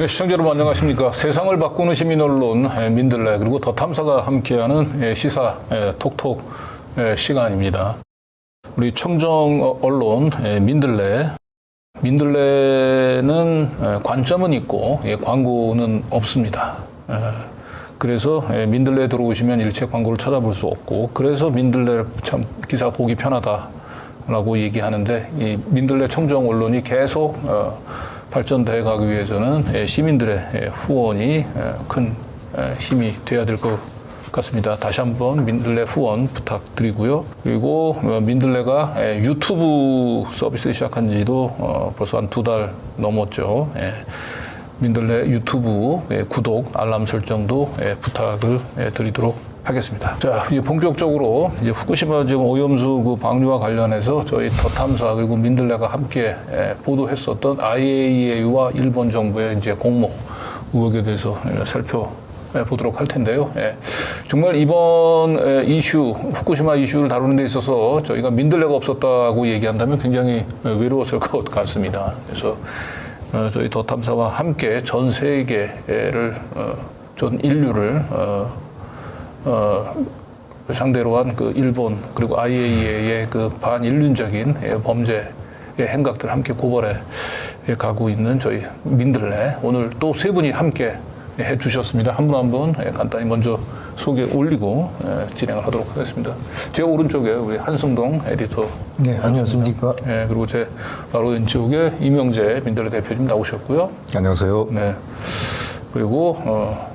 네, 시청자 여러분 안녕하십니까. 세상을 바꾸는 시민 언론 민들레 그리고 더 탐사가 함께하는 시사 톡톡 시간입니다. 우리 청정 언론 민들레는 관점은 있고 광고는 없습니다. 그래서 민들레 들어오시면 일체 광고를 찾아볼 수 없고, 그래서 민들레 참 기사 보기 편하다라고 얘기하는데, 이 민들레 청정 언론이 계속 발전돼 가기 위해서는 시민들의 후원이 큰 힘이 돼야 될 것 같습니다. 다시 한번 민들레 후원 부탁드리고요. 그리고 민들레가 유튜브 서비스 시작한 지도 벌써 한 2달 넘었죠. 민들레 유튜브 구독, 알람 설정도 부탁을 드리도록 하겠습니다. 자, 이제 본격적으로 이제 후쿠시마 지금 오염수 그 방류와 관련해서 저희 더 탐사 그리고 민들레가 함께 보도했었던 IAEA와 일본 정부의 이제 공모 의혹에 대해서 살펴보도록 할 텐데요. 정말 이번 이슈, 후쿠시마 이슈를 다루는 데 있어서 저희가 민들레가 없었다고 얘기한다면 굉장히 외로웠을 것 같습니다. 그래서 저희 더 탐사와 함께 전 세계를, 전 인류를 상대로 한 그 일본 그리고 IAEA의 그 반인륜적인 범죄의 행각들을 함께 고발해 가고 있는 저희 민들레, 오늘 또 세 분이 함께 해 주셨습니다. 한 분 한 분 간단히 먼저 소개 올리고 진행을 하도록 하겠습니다. 제 오른쪽에 우리 한승동 에디터. 네, 안녕하십니까. 네, 그리고 제 바로 왼쪽에 이명재 민들레 대표님 나오셨고요. 안녕하세요. 네. 그리고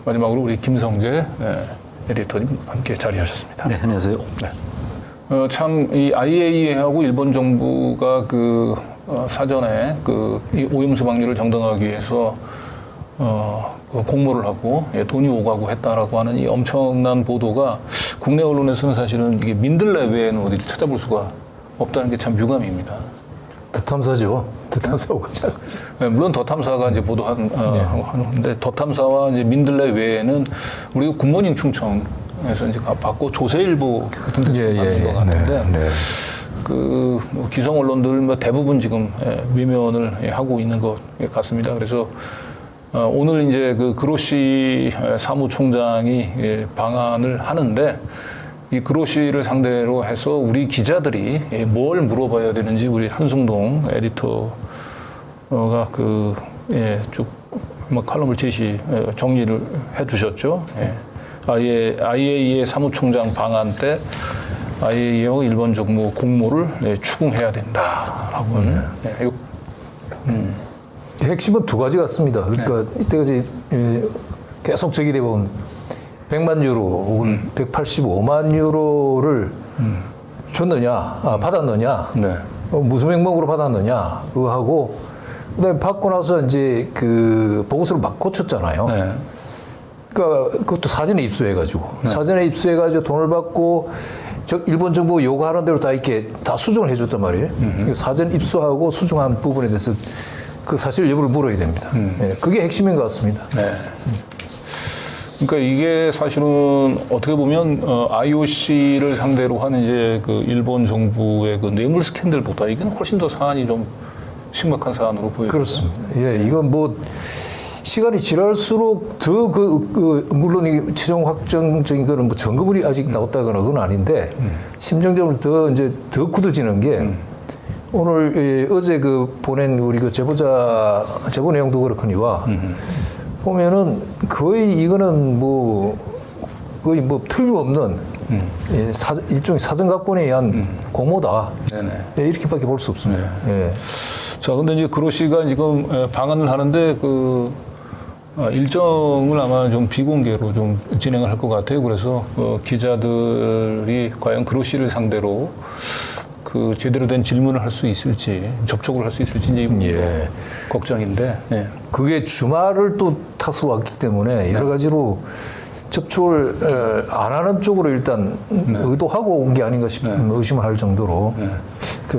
마지막으로 우리 김성재 에디터님 함께 자리하셨습니다. 네, 안녕하세요. 네. 참 이 IAEA하고 일본 정부가 그 사전에 그 이 오염수 방류를 정당화하기 위해서 그 공모를 하고 돈이 오가고 했다라고 하는 이 엄청난 보도가 국내 언론에서는 사실은 이게 민들레 외에는 어디 찾아볼 수가 없다는 게 참 유감입니다. 더 탐사죠. 더 탐사하고 가자. 네, 물론 더 탐사가 이제 하는데 더 탐사와 이제 민들레 외에는 우리 굿모닝 충청에서 이제 받고 조세일보 같은 데서 받은 것 같은데 그 기성 언론들 대부분 지금 외면을 하고 있는 것 같습니다. 그래서 오늘 이제 그 그로시 사무총장이 방한을 하는데, 이 그로시를 상대로 해서 우리 기자들이 뭘 물어봐야 되는지 우리 한승동 에디터가 쭉 칼럼을 정리를 해주셨죠. IAEA 사무총장 방한 때 IAEA와 일본 정부 공모를 추궁해야 된다라고 하는. 핵심은 두 가지 같습니다. 그러니까 이때까지 계속 제기돼 본 100만 유로 혹은 185만 유로를 줬느냐, 받았느냐, 무슨 명목으로 받았느냐, 그거 하고, 그다음에 받고 나서 이제 그 보고서를 막 고쳤잖아요. 그러니까 그것도 사전에 입수해가지고, 사전에 입수해가지고 돈을 받고, 일본 정부 요구하는 대로 다 이렇게 다 수정을 해줬단 말이에요. 사전 입수하고 수정한 부분에 대해서 그 사실 여부를 물어야 됩니다. 그게 핵심인 것 같습니다. 그러니까 이게 사실은 어떻게 보면 IOC를 상대로 하는 이제 그 일본 정부의 그 뇌물 스캔들보다 이건 훨씬 더 사안이 좀 심각한 사안으로 보여요. 그렇습니다. 이건 뭐 시간이 지날수록 더 물론 이 최종 확정적인 거는 뭐 점검이 아직 나왔다거나 그건 아닌데 심정적으로 더 굳어지는 게 오늘 어제 그 보낸 우리 그 제보 내용도 그렇거니와 보면은 거의 이거는 거의 틀림없는 일종의 사전각본에 의한 공모다. 이렇게밖에 볼 수 없습니다. 자, 근데 이제 그로시가 지금 방한을 하는데 그 일정을 아마 좀 비공개로 좀 진행을 할 것 같아요. 그래서 기자들이 과연 그로시를 상대로 그 제대로 된 질문을 할 수 있을지, 접촉을 할 수 있을지 이제 걱정인데. 그게 주말을 또 타서 왔기 때문에 여러 가지로 접촉을 안 하는 쪽으로 일단 의도하고 온 게 아닌가 싶은 의심을 할 정도로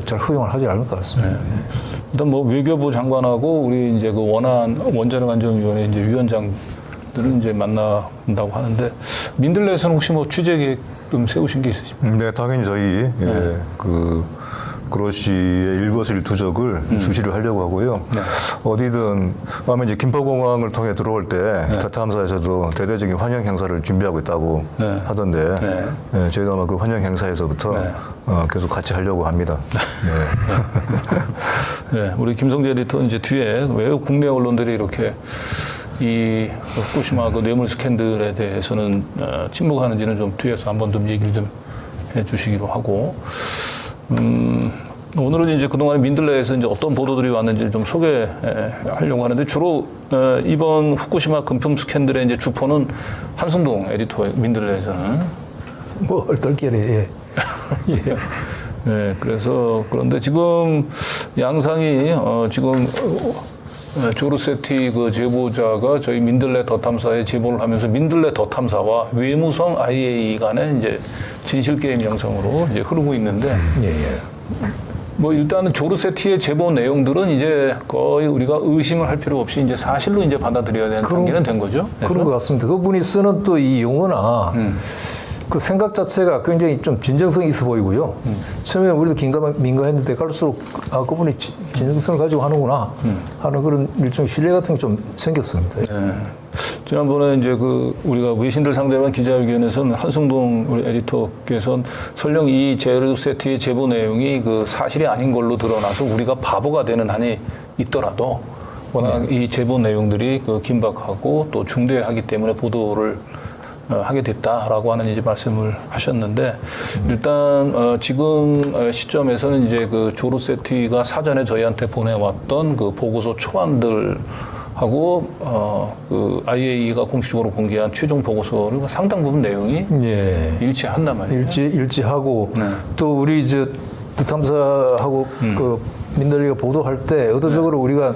잘 허용을 하지 않을 것 같습니다. 일단 뭐 외교부 장관하고 우리 이제 그 원자력안전위원회 이제 위원장들은 이제 만난다고 하는데, 민들레에서는 혹시 뭐 취재 계획 좀 세우신 게 있으십니까? 네, 당연히 저희 그 그로시의 일거수일투족을 주시를 하려고 하고요. 네. 어디든 아마 이제 김포공항을 통해 들어올 때 타탐사에서도 대대적인 환영 행사를 준비하고 있다고 네. 하던데 네. 예, 저희도 아마 그 환영 행사에서부터 네. 계속 같이 하려고 합니다. 네, 우리 김성재 에디터 이제 뒤에 왜 국내 언론들이 이렇게 이 후쿠시마 그 뇌물 스캔들에 대해서는 침묵하는지는 좀 뒤에서 한번 좀 얘기를 좀 해주시기로 하고, 오늘은 이제 그동안 민들레에서 이제 어떤 보도들이 왔는지 좀 소개하려고 하는데 주로 이번 후쿠시마 금품 스캔들의 이제 주포는 한승동 에디터 민들레에서는 뭐 얼떨결에 예. 예. 네, 그래서 그런데 지금 양상이 지금 조르세티 그 제보자가 저희 민들레 더 탐사에 제보를 하면서 민들레 더 탐사와 외무성 IAEA 간의 이제 진실 게임 양상으로 이제 흐르고 있는데 예, 예. 뭐 일단은 조르세티의 제보 내용들은 이제 거의 우리가 의심을 할 필요 없이 이제 사실로 이제 받아들여야 되는 단계는 된 거죠. 그런 것 같습니다. 그분이 쓰는 또 이 용어나 그 생각 자체가 굉장히 좀 진정성이 있어 보이고요. 처음에 우리도 민감했는데 갈수록 그분이 진정성을 가지고 하는구나 하는 그런 일종의 신뢰 같은 게 좀 생겼습니다. 네. 지난번에 이제 그 우리가 외신들 상대로 한 기자회견에서는 한승동 우리 에디터께서는 설령 이 제르세티의 제보 내용이 그 사실이 아닌 걸로 드러나서 우리가 바보가 되는 한이 있더라도 워낙 이 제보 내용들이 그 긴박하고 또 중대하기 때문에 보도를 하게 됐다라고 하는 이제 말씀을 하셨는데 일단 지금 시점에서는 이제 그 조르세티가 사전에 저희한테 보내왔던 그 보고서 초안들 하고 그 IAEA가 공식적으로 공개한 최종 보고서를 상당 부분 내용이 예. 일치한단 말이에요. 일치하고 네. 또 우리 저 탐사하고 그 민들레가 보도할 때 의도적으로 우리가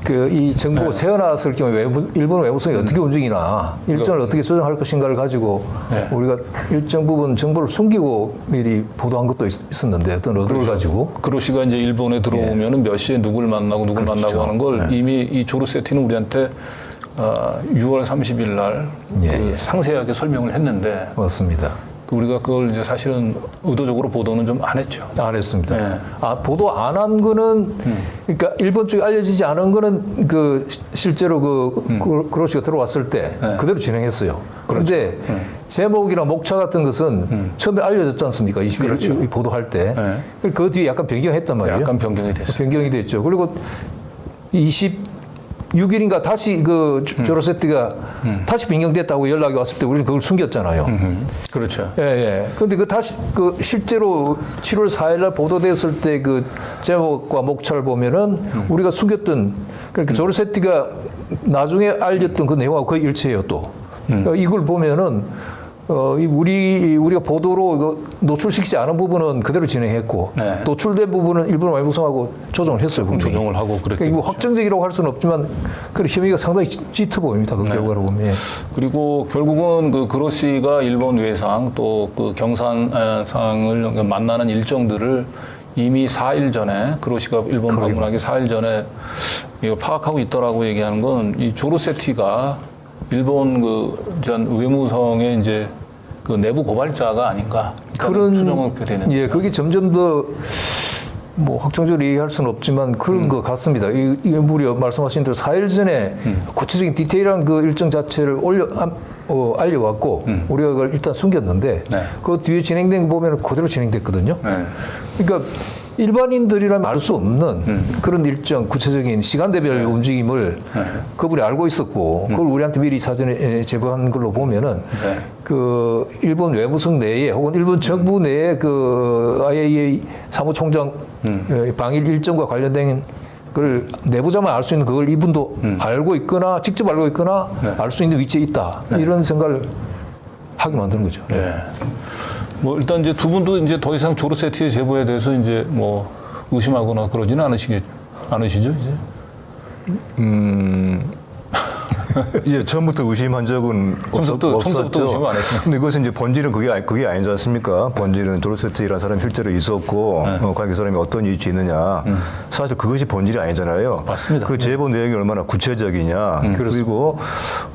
그 이 정보가 새어나왔을 경우에 일본 외부성이 어떻게 움직이나 일정을 어떻게 조정할 것인가를 가지고 우리가 일정 부분 정보를 숨기고 미리 보도한 것도 있었는데 어떤 의도를 가지고 그로시가 이제 일본에 들어오면은 몇 시에 누굴 만나고 누굴 만나고 하는 걸 이미 이 조르세티는 우리한테 6월 30일 날 그 상세하게 설명을 했는데 맞습니다. 우리가 그걸 이제 사실은 의도적으로 보도는 좀 안 했죠. 안 했습니다. 네. 보도 안 한 거는 그러니까 일본 쪽에 알려지지 않은 거는 그 실제로 그로시가 들어왔을 때 그대로 진행했어요. 그런데 제목이나 목차 같은 것은 처음에 알려졌지 않습니까? 20일 보도할 때. 그 뒤에 약간 변경했단 말이에요. 약간 변경이 됐어요. 변경이 됐죠. 그리고 26일인가 다시 그 조르세티가 다시 변경됐다고 연락이 왔을 때 우리는 그걸 숨겼잖아요. 그렇죠. 예, 예. 근데 그 다시 그 실제로 7월 4일 날 보도됐을 때 그 제목과 목차를 보면은 우리가 숨겼던 그러니까 조르세티가 나중에 알렸던 그 내용하고 거의 일치해요 또. 이걸 보면은 우리가 보도로 이거 노출시키지 않은 부분은 그대로 진행했고 노출된 부분은 일본 외무성하고 조정을 했어요. 분명히. 조정을 하고 그랬겠죠. 그러니까 이거 확정적이라고 할 수는 없지만 그 혐의가 상당히 짙어 보입니다. 그 결과로 보면. 그리고 결국은 그 그로시가 일본 외상 또 그 경산상을 만나는 일정들을 이미 4일 전에 그로시가 일본 방문하기 4일 전에 이거 파악하고 있더라고 얘기하는 건 이 조르세티가 일본 그 전 외무성의 이제 그 내부 고발자가 아닌가 그런 추정하게 되는. 예, 그게 점점 더 뭐 확정적으로 얘기할 수는 없지만 그런 것 같습니다. 이게 무려 말씀하신 대로 4일 전에 구체적인 디테일한 그 일정 자체를 알려왔고 우리가 그걸 일단 숨겼는데 그 뒤에 진행된 거 보면 그대로 진행됐거든요. 그러니까 일반인들이라면 알 수 없는 그런 일정 구체적인 시간대별 움직임을 그분이 알고 있었고 그걸 우리한테 미리 사전에 제보한 걸로 보면은 그 일본 외무성 내에 혹은 일본 정부 내에 그 IAEA 사무총장 방일 일정과 관련된 걸 내부자만 알 수 있는 그걸 이분도 알고 있거나 직접 알고 있거나 알 수 있는 위치에 있다 이런 생각을 하게 만드는 거죠. 뭐 일단 이제 두 분도 이제 더 이상 조르세티의 제보에 대해서 이제 뭐 의심하거나 그러지는 않으시죠 이제? 예, 처음부터 의심한 적은 처음부터 의심을 안 했어요. 근데 이것은 이제 본질은 그게 아니지 않습니까? 본질은 조르세트라는 사람이 실제로 있었고, 과연 그 사람이 어떤 위치에 있느냐. 사실 그것이 본질이 아니잖아요. 맞습니다. 그 제보 내용이 얼마나 구체적이냐. 그리고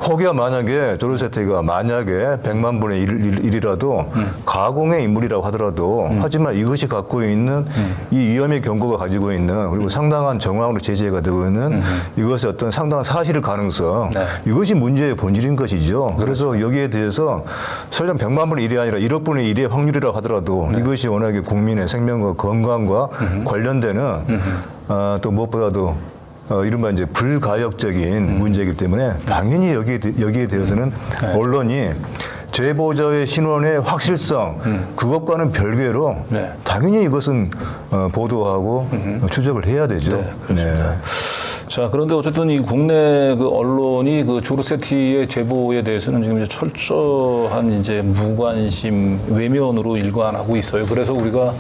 혹여 만약에 조르세트가 만약에 100만 분의 1이라도 가공의 인물이라고 하더라도 하지만 이것이 갖고 있는 이 위험의 경고가 가지고 있는 그리고 상당한 정황으로 제시가 되고 있는 이것이 어떤 상당한 사실의 가능성 네. 이것이 문제의 본질인 것이죠. 그래서 여기에 대해서 설령 100만 분의 1이 아니라 1억 분의 1의 확률이라고 하더라도 이것이 워낙에 국민의 생명과 건강과 관련되는 또 무엇보다도 이른바 이제 불가역적인 문제이기 때문에 당연히 여기에 대해서는 언론이 제보자의 신원의 확실성 그것과는 별개로 네. 당연히 이것은 보도하고 추적을 해야 되죠. 네, 그렇습니다. 자, 그런데 어쨌든 이 국내 그 언론이 그 조르세티의 제보에 대해서는 지금 이제 철저한 이제 무관심 외면으로 일관하고 있어요. 그래서 우리가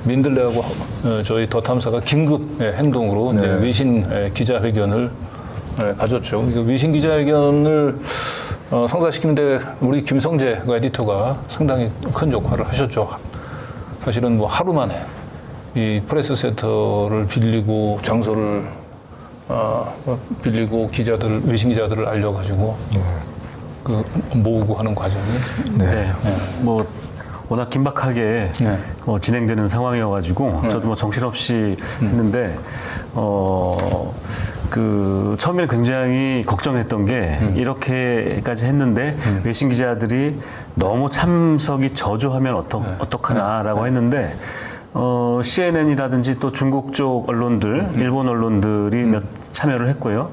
민들레하고 저희 더 탐사가 긴급 행동으로 이제 외신 기자회견을 가졌죠. 그 외신 기자회견을 성사시키는데 우리 김성재 에디터가 상당히 큰 역할을 하셨죠. 사실은 뭐 하루 만에 이 프레스 센터를 빌리고 장소를 빌리고 외신 기자들을 알려가지고 그 모으고 하는 과정이 뭐 워낙 긴박하게 네. 진행되는 상황이어가지고 저도 뭐 정신없이 했는데 그 처음에는 굉장히 걱정했던 게 이렇게까지 했는데 외신 기자들이 너무 참석이 저조하면 어떡하나라고 했는데 CNN이라든지 또 중국 쪽 언론들, 일본 언론들이 몇 참여를 했고요.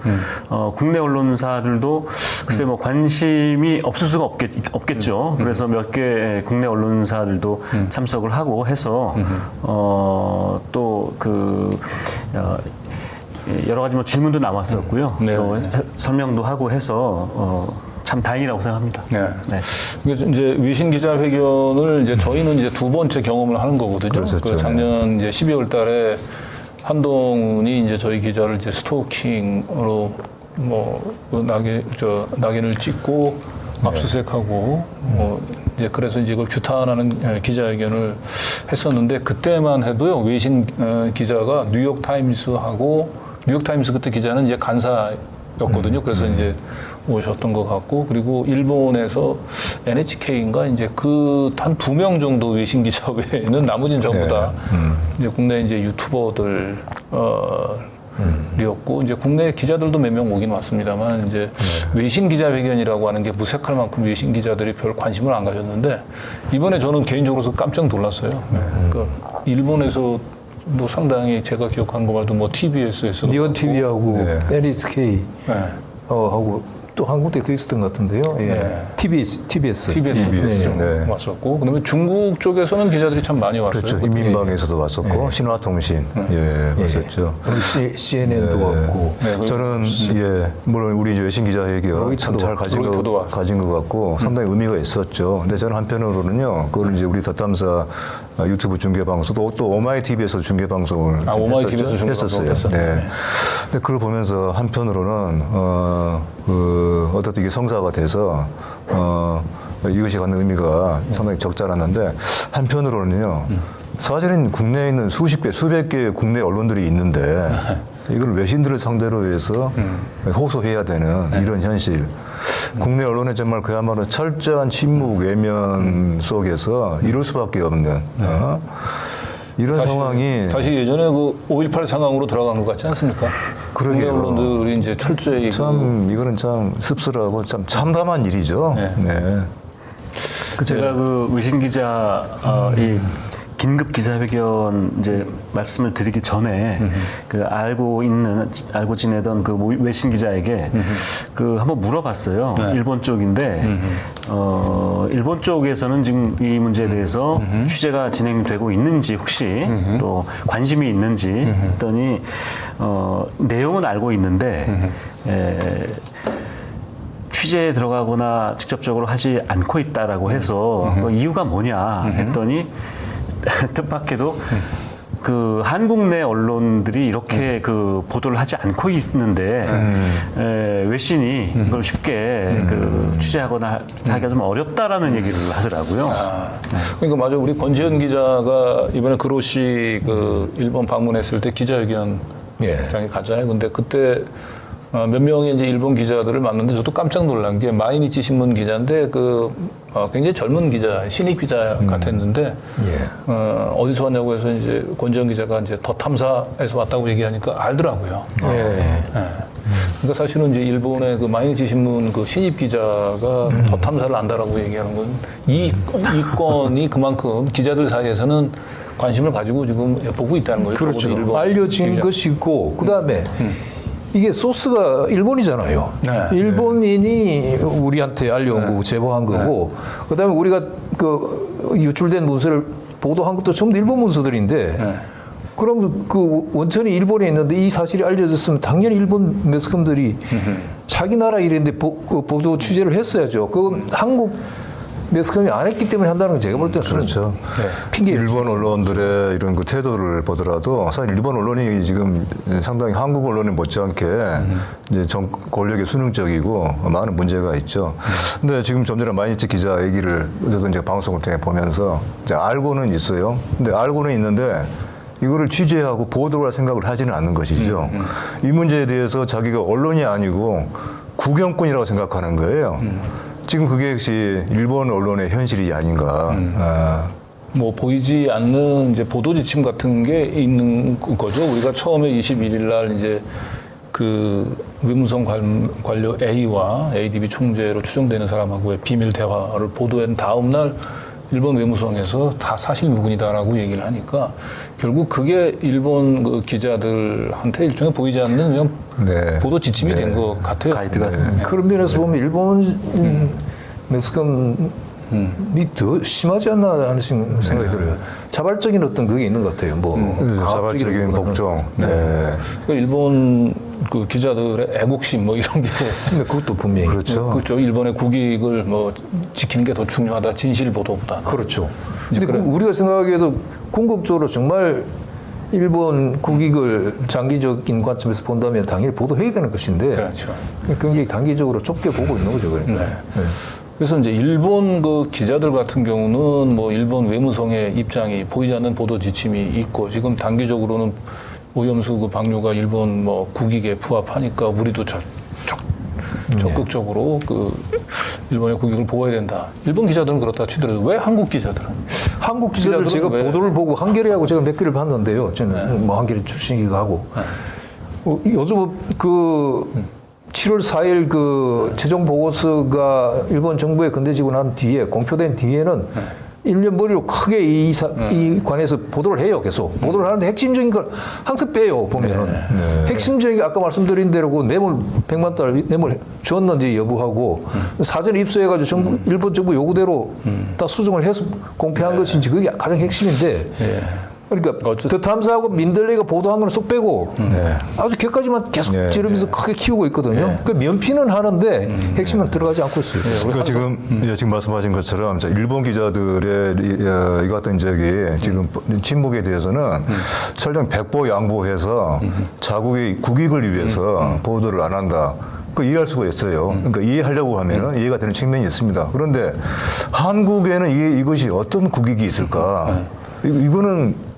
국내 언론사들도 글쎄 뭐 관심이 없을 수가 없겠죠. 그래서 몇 개 국내 언론사들도 참석을 하고 해서 또 그 여러 가지 뭐 질문도 남았었고요. 네. 또 설명도 하고 해서 참 다행이라고 생각합니다. 네. 네. 그래서 이제 외신 기자회견을 이제 저희는 이제 두 번째 경험을 하는 거거든요. 그렇죠. 그 작년 이제 12월 달에 한동훈이 이제 저희 기자를 이제 스토킹으로 뭐 낙인을 찍고 압수수색하고 이제 그래서 이제 이걸 규탄하는 기자회견을 했었는데 그때만 해도요 외신 기자가 뉴욕타임스 그때 기자는 이제 간사였거든요. 그래서 이제 오셨던 것 같고 그리고 일본에서 NHK인가 이제 그 한 2명 정도 외신 기자 외에는 나머지는 전부 다 이제 국내 이제 유튜버들 이었고 이제 국내 기자들도 몇 명 오긴 왔습니다만 이제 외신 기자회견이라고 하는 게 무색할 만큼 외신 기자들이 별 관심을 안 가졌는데 이번에 저는 개인적으로 깜짝 놀랐어요. 그러니까 일본에서도 상당히 제가 기억하는 거 말도 뭐 TBS에서 니온 TV하고 NHK 네. 하고 또 한국에 더 있었던 것 같은데요. 예. 네. TBS 좀 네. 왔었고 그다음에 중국 쪽에서는 기자들이 참 많이 왔어요. 그렇죠. 인민방에서도 왔었고 신화통신 왔었죠. CNN도 왔고. 네, 저는 물론 우리 이제 외신 기자회견 참 잘 가진 것 같고 상당히 의미가 있었죠. 근데 저는 한편으로는요, 그걸 이제 우리 덧담사 유튜브 중계 방송 또 오마이 TV에서 중계 방송을 오마이 TV에서 중계 했었어요. 방송 했었네. 네. 근데 그걸 보면서 한편으로는 어떻게 이게 성사가 돼서 이것이 갖는 의미가 상당히 적지 않았는데 한편으로는요. 사실은 국내에 있는 수백 개의 국내 언론들이 있는데 이걸 외신들을 상대로 해서 호소해야 되는 이런 현실. 국내 언론의 정말 그야말로 철저한 침묵 외면 속에서 이럴 수밖에 없는 이런 상황이 다시 예전에 그 5.18 상황으로 돌아간 것 같지 않습니까? 그러게요. 국내 언론들이 이제 철저히 참 이거는 참 씁쓸하고 참 참담한 일이죠. 네. 제가 그 외신 기자 이 긴급 기자회견 이제 말씀을 드리기 전에 그 알고 지내던 그 외신 기자에게 그 한번 물어봤어요. 일본 쪽인데 일본 쪽에서는 지금 이 문제에 대해서 취재가 진행되고 있는지 혹시 또 관심이 있는지 했더니 내용은 알고 있는데 취재에 들어가거나 직접적으로 하지 않고 있다라고 해서 이유가 뭐냐 했더니 뜻밖에도 그 한국 내 언론들이 이렇게 그 보도를 하지 않고 있는데 외신이 이걸 쉽게 그 취재하거나 하기가 좀 어렵다라는 얘기를 하더라고요. 그러니까 맞아. 우리 권지현 기자가 이번에 그로시 그 일본 방문했을 때 기자회견장에 예. 갔잖아요. 근데 그때 몇 명의 이제 일본 기자들을 만났는데 저도 깜짝 놀란 게 마이니치 신문 기자인데 굉장히 젊은 기자, 신입 기자 같았는데 예. 어디서 왔냐고 해서 이제 권지현 기자가 이제 더 탐사에서 왔다고 얘기하니까 알더라고요. 예. 그러니까 사실은 이제 일본의 그 마이니치 신문 그 신입 기자가 더 탐사를 안다라고 얘기하는 건 이 건이 그만큼 기자들 사이에서는 관심을 가지고 지금 보고 있다는 거예요. 그렇죠. 적어도 일본 알려진 기자. 것이고 그다음에 이게 소스가 일본이잖아요. 네. 일본인이 우리한테 알려온 거고 제보한 거고 그다음에 우리가 그 유출된 문서를 보도한 것도 전부 일본 문서들인데 그럼 그 원천이 일본에 있는데 이 사실이 알려졌으면 당연히 일본 매스컴들이 자기 나라 일인데 그 보도 취재를 했어야죠. 그건 한국 매스컴이 안 했기 때문에 한다는 건 제가 볼 때는 그렇죠. 핑계. 일본 언론들의 이런 그 태도를 보더라도 사실 일본 언론이 지금 상당히 한국 언론에 못지않게 이제 권력에 순응적이고 많은 문제가 있죠. 근데 지금 좀 전에 마이니치 기자 얘기를 저도 이제 방송을 통해 보면서 이제 알고는 있어요. 근데 알고는 있는데 이거를 취재하고 보도를 할 생각을 하지는 않는 것이죠. 이 문제에 대해서 자기가 언론이 아니고 구경꾼이라고 생각하는 거예요. 지금 그게 역시 일본 언론의 현실이 아닌가. 뭐 보이지 않는 이제 보도 지침 같은 게 있는 거죠. 우리가 처음에 21일 날 이제 그 외무성 관료 A와 ADB 총재로 추정되는 사람하고의 비밀 대화를 보도한 다음 날 일본 외무성에서 다 사실 무근이다라고 얘기를 하니까 결국 그게 일본 그 기자들한테 일종의 보이지 않는 그냥 네. 보도 지침이 된 것 같아요. 가이드가 그런 면에서 보면 일본 매스컴이 더 심하지 않나 하는 생각이 들어요. 자발적인 어떤 그게 있는 것 같아요. 뭐 자발적인 복종. 네. 그러니까 일본 그 기자들의 애국심 뭐 이런 게 근데 그것도 분명히 그렇죠. 그렇죠. 일본의 국익을 뭐 지키는 게 더 중요하다. 진실 보도보다. 그렇죠. 근데 우리가 생각하기에도 궁극적으로 정말 일본 국익을 장기적인 관점에서 본다면 당연히 보도해야 되는 것인데 그렇죠. 굉장히 단기적으로 좁게 보고 있는 거죠. 그러니까. 네. 그래서 이제 일본 그 기자들 같은 경우는 뭐 일본 외무성의 입장이 보이지 않는 보도 지침이 있고 지금 단기적으로는 오염수 그 방류가 일본 뭐 국익에 부합하니까 우리도 적극적으로 그 일본의 국익을 보호해야 된다. 일본 기자들은 그렇다 치더라도 왜 한국 기자들은? 한국 기자들 제가 왜? 보도를 보고 한겨레하고 제가 몇 개를 봤는데요. 저는 뭐 한겨레 출신이기도 하고 요즘 그 7월 4일 그 최종 보고서가 일본 정부에 건네지고 난 뒤에 공표된 뒤에는 1년 머리로 크게 이 관해서 보도를 해요. 계속 보도를 하는데 핵심적인 걸 항상 빼요. 보면은 핵심적인 게 아까 말씀드린 대로 그 뇌물 100만 달러 뇌물 줬는지 여부하고 사전에 입수해가지고 정부 일본 정부 요구대로 다 수정을 해서 공표한 것인지 그게 가장 핵심인데. 그러니까 더 탐사하고 민들레가 보도한 걸 쏙 빼고 아주 걔까지만 계속 지르면서 크게 키우고 있거든요. 그 면피는 하는데 핵심은 들어가지 않고 있어요. 그러니까 지금 말씀하신 것처럼 일본 기자들의 이 같은 지금 침묵에 대해서는 설령 백보양보해서 자국의 국익을 위해서 보도를 안 한다. 그 이해할 수가 있어요. 그러니까 이해하려고 하면은 이해가 되는 측면이 있습니다. 그런데 한국에는 이것이 어떤 국익이 있을까? 이거는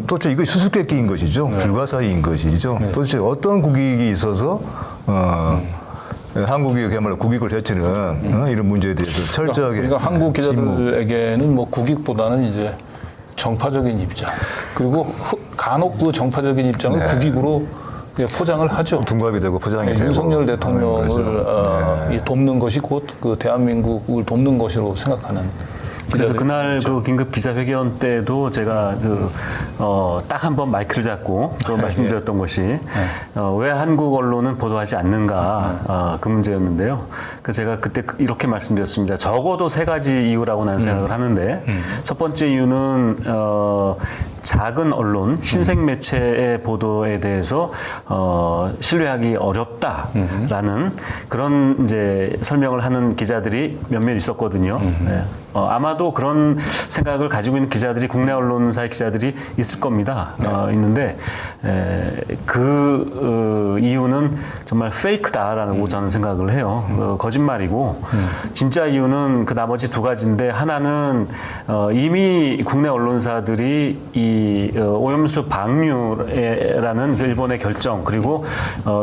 도대체 이것이 수수께끼인 것이죠. 불가사의인 것이죠. 도대체 어떤 국익이 있어서 한국이 그야말로 국익을 해치는 이런 문제에 대해서 철저하게 그러니까 한국 기자들에게는 뭐 국익보다는 이제 정파적인 입장 그리고 간혹 그 정파적인 입장을 국익으로 포장을 하죠. 둔갑이 되고 포장이 되고 윤석열 대통령을 돕는 것이 곧 그 대한민국을 돕는 것으로 생각하는. 그래서 그날 그 긴급 기자회견 때도 제가 딱 한 번 마이크를 잡고 또 말씀드렸던 것이 왜 한국 언론은 보도하지 않는가 그 문제였는데요. 그래서 제가 그때 이렇게 말씀드렸습니다. 적어도 세 가지 이유라고 나는 생각을 하는데 첫 번째 이유는 작은 언론, 신생 매체의 보도에 대해서 신뢰하기 어렵다라는 그런 이제 설명을 하는 기자들이 몇몇 있었거든요. 네. 아마도 그런 생각을 가지고 있는 기자들이 국내 언론사의 기자들이 있을 겁니다. 있는데 그 이유는 정말 페이크다라고 저는 생각을 해요. 거짓말이고 진짜 이유는 그 나머지 두 가지인데 하나는 이미 국내 언론사들이 이 오염수 방류라는 그 일본의 결정 그리고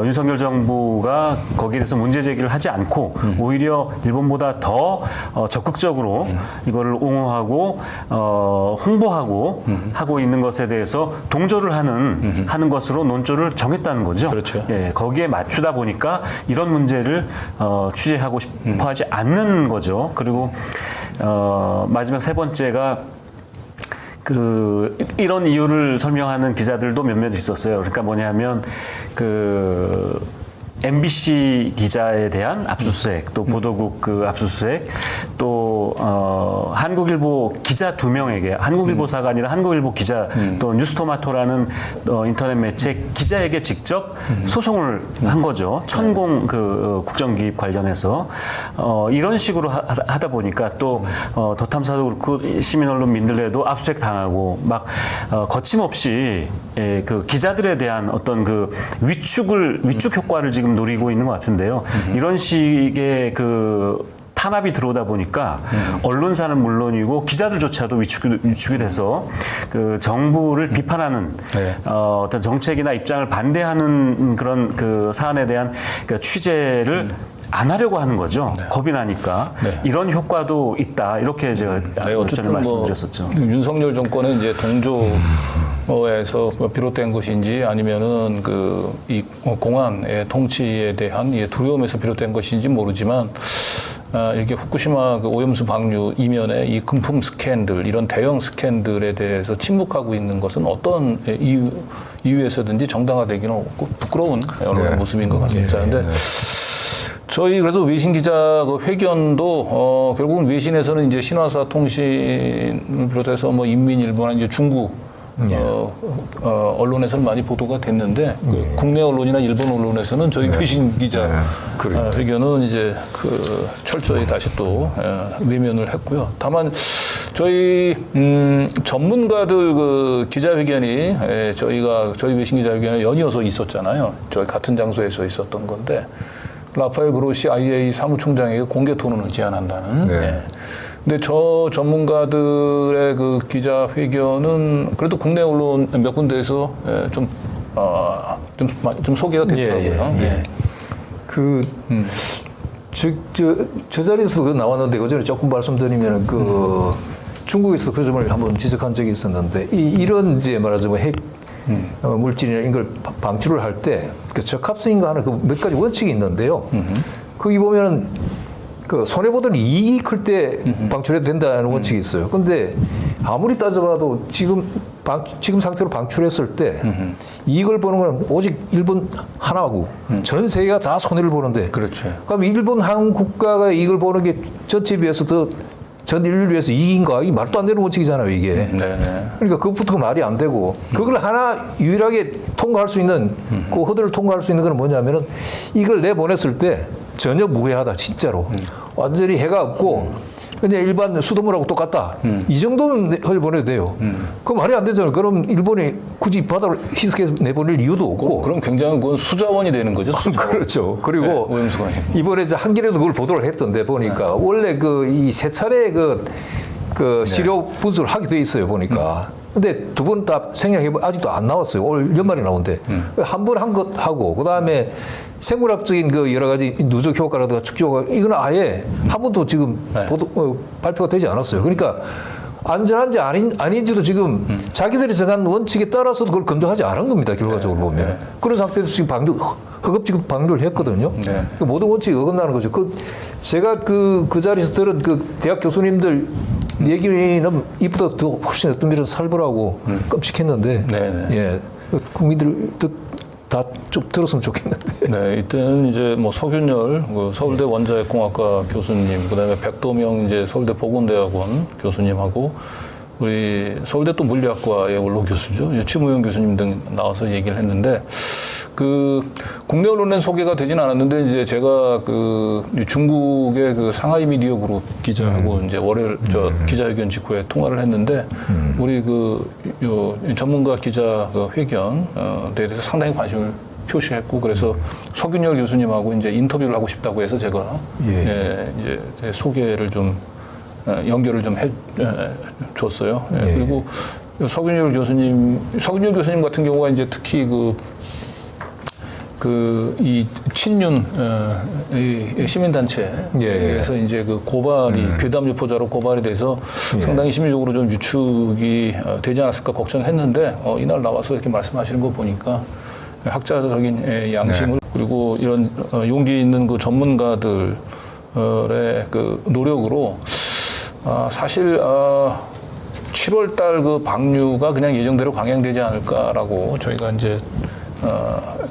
윤석열 정부가 거기에 대해서 문제 제기를 하지 않고 오히려 일본보다 더 적극적으로 이거를 옹호하고 홍보하고 하고 있는 것에 대해서 동조를 하는 것으로 논조를 정했다는 거죠. 그렇죠. 예, 거기에 맞추다 보니까 이런 문제를 취재하고 싶어하지 않는 거죠. 그리고 마지막 세 번째가 이런 이유를 설명하는 기자들도 몇몇 있었어요. 그러니까 뭐냐면 MBC 기자에 대한 압수수색, 또 보도국 그 압수수색, 또 한국일보 기자 2명에게 한국일보사가 아니라 한국일보 기자 또 뉴스토마토라는 인터넷 매체 기자에게 직접 소송을 한 거죠. 천공 그 국정기입 관련해서 이런 식으로 하다 보니까 또 더 탐사도 그렇고 시민언론 민들레도 압수수색 당하고 막 거침없이 그 기자들에 대한 어떤 그 위축 효과를 지금 노리고 있는 것 같은데요. 이런 식의 탄압이 들어오다 보니까 언론사는 물론이고 기자들조차도 위축이 돼서 그 정부를 비판하는 어떤 정책이나 입장을 반대하는 그런 그 사안에 대한 그 취재를 안 하려고 하는 거죠. 겁이 나니까. 이런 효과도 있다. 이렇게 제가 전에 말씀드렸었죠. 윤석열 정권의 이제 동조에서 비롯된 것인지 아니면은 이 공안의 통치에 대한 두려움에서 비롯된 것인지 모르지만 이게 후쿠시마 오염수 방류 이면에 이 금품 스캔들, 이런 대형 스캔들에 대해서 침묵하고 있는 것은 어떤 이유에서든지 정당화되기는 없고 부끄러운 언론의 모습인 것 같습니다. 그런데 저희 그래서 외신 기자 회견도 결국은 외신에서는 이제 신화사 통신을 비롯해서 뭐 인민일보나 이제 중국 언론에서는 많이 보도가 됐는데 국내 언론이나 일본 언론에서는 저희 외신 기자 회견은 이제 철저히 다시 또 외면을 했고요. 다만 저희 전문가들 기자회견이 저희 외신 기자회견에 연이어서 있었잖아요. 저희 같은 장소에서 있었던 건데 라파엘 그로시 IAEA 사무총장에게 공개 토론을 제안한다는. 근데 저 전문가들의 기자회견은 그래도 국내 언론 몇 군데에서 좀 소개가 됐더라고요. 저 자리에서 나왔는데 그 전에 조금 말씀드리면 중국에서 그 점을 한번 지적한 적이 있었는데 이런 이제 말하자면 핵 물질이나 이런 걸 방출을 할 때 적합성인가 하는 몇 가지 원칙이 있는데요. 거기 보면은 손해보던 이익이 클 때 방출해도 된다는 원칙이 있어요. 근데 아무리 따져봐도 지금 상태로 방출했을 때 이익을 보는 건 오직 일본 하나고 전 세계가 다 손해를 보는데. 그렇죠. 그럼 일본 한 국가가 이익을 보는 게 전체에 비해서 전 인류를 위해서 이익인가? 이 말도 안 되는 원칙이잖아요, 이게. 그러니까 그것부터 말이 안 되고 그걸 하나 유일하게 통과할 수 있는 그 허들을 통과할 수 있는 건 뭐냐면은 이걸 내보냈을 때 전혀 무해하다, 진짜로. 완전히 해가 없고 그냥 일반 수돗물하고 똑같다. 이 정도면 보내도 돼요. 그럼 말이 안 되잖아요. 그럼 일본이 굳이 바다로 희석해서 내보낼 이유도 없고. 그럼 굉장히 그건 수자원이 되는 거죠. 수자원. 그렇죠. 그리고 오염수가 이번에 한겨레도 그걸 보도를 했던데 보니까 원래 이 세 차례 시료 분석을 하게 돼 있어요, 보니까. 근데 두 번 다 생략해보면 아직도 안 나왔어요. 올 연말에 나온대. 한 번 한 것 하고, 그 다음에 생물학적인 여러 가지 누적 효과라든가 축적 효과, 이거는 아예 한 번도 지금 발표가 되지 않았어요. 그러니까 안전한지 아닌지도 지금 자기들이 정한 원칙에 따라서 그걸 검증하지 않은 겁니다, 결과적으로 보면. 그런 상태에서 지금 허겁지겁 방류를 했거든요. 모든 원칙이 어긋나는 거죠. 제가 그 자리에서 들은 대학 교수님들 얘기는 이보다 더 훨씬 어떤 면에서 살벌하고 끔찍했는데, 예, 국민들 다 좀 들었으면 좋겠는데. 네, 이때는 이제 뭐 서균열 서울대 원자핵공학과 교수님, 그다음에 백도명 이제 서울대 보건대학원 교수님하고 우리 서울대 또 물리학과의 원로 교수죠. 최무영 교수님 등 나와서 얘기를 했는데 그 국내 언론엔 소개가 되진 않았는데 이제 제가 그 중국의 그 상하이 미디어 그룹 기자하고 이제 월요일 기자회견 직후에 통화를 했는데 우리 요 전문가 기자 그 회견에 대해서 상당히 관심을 표시했고 그래서 서균열 교수님하고 이제 인터뷰를 하고 싶다고 해서 제가 이제 소개를 좀 연결을 좀 줬어요. 그리고 서균열 교수님 같은 경우가 이제 특히 이 친윤 시민단체에서 이제 그 고발이 괴담 유포자로 고발이 돼서 상당히 심리적으로 좀 유축이 되지 않았을까 걱정했는데 이날 나와서 이렇게 말씀하시는 거 보니까 학자적인 양심을 그리고 이런 용기 있는 그 전문가들의 그 노력으로 사실 7월 달 그 방류가 그냥 예정대로 강행되지 않을까라고 저희가 이제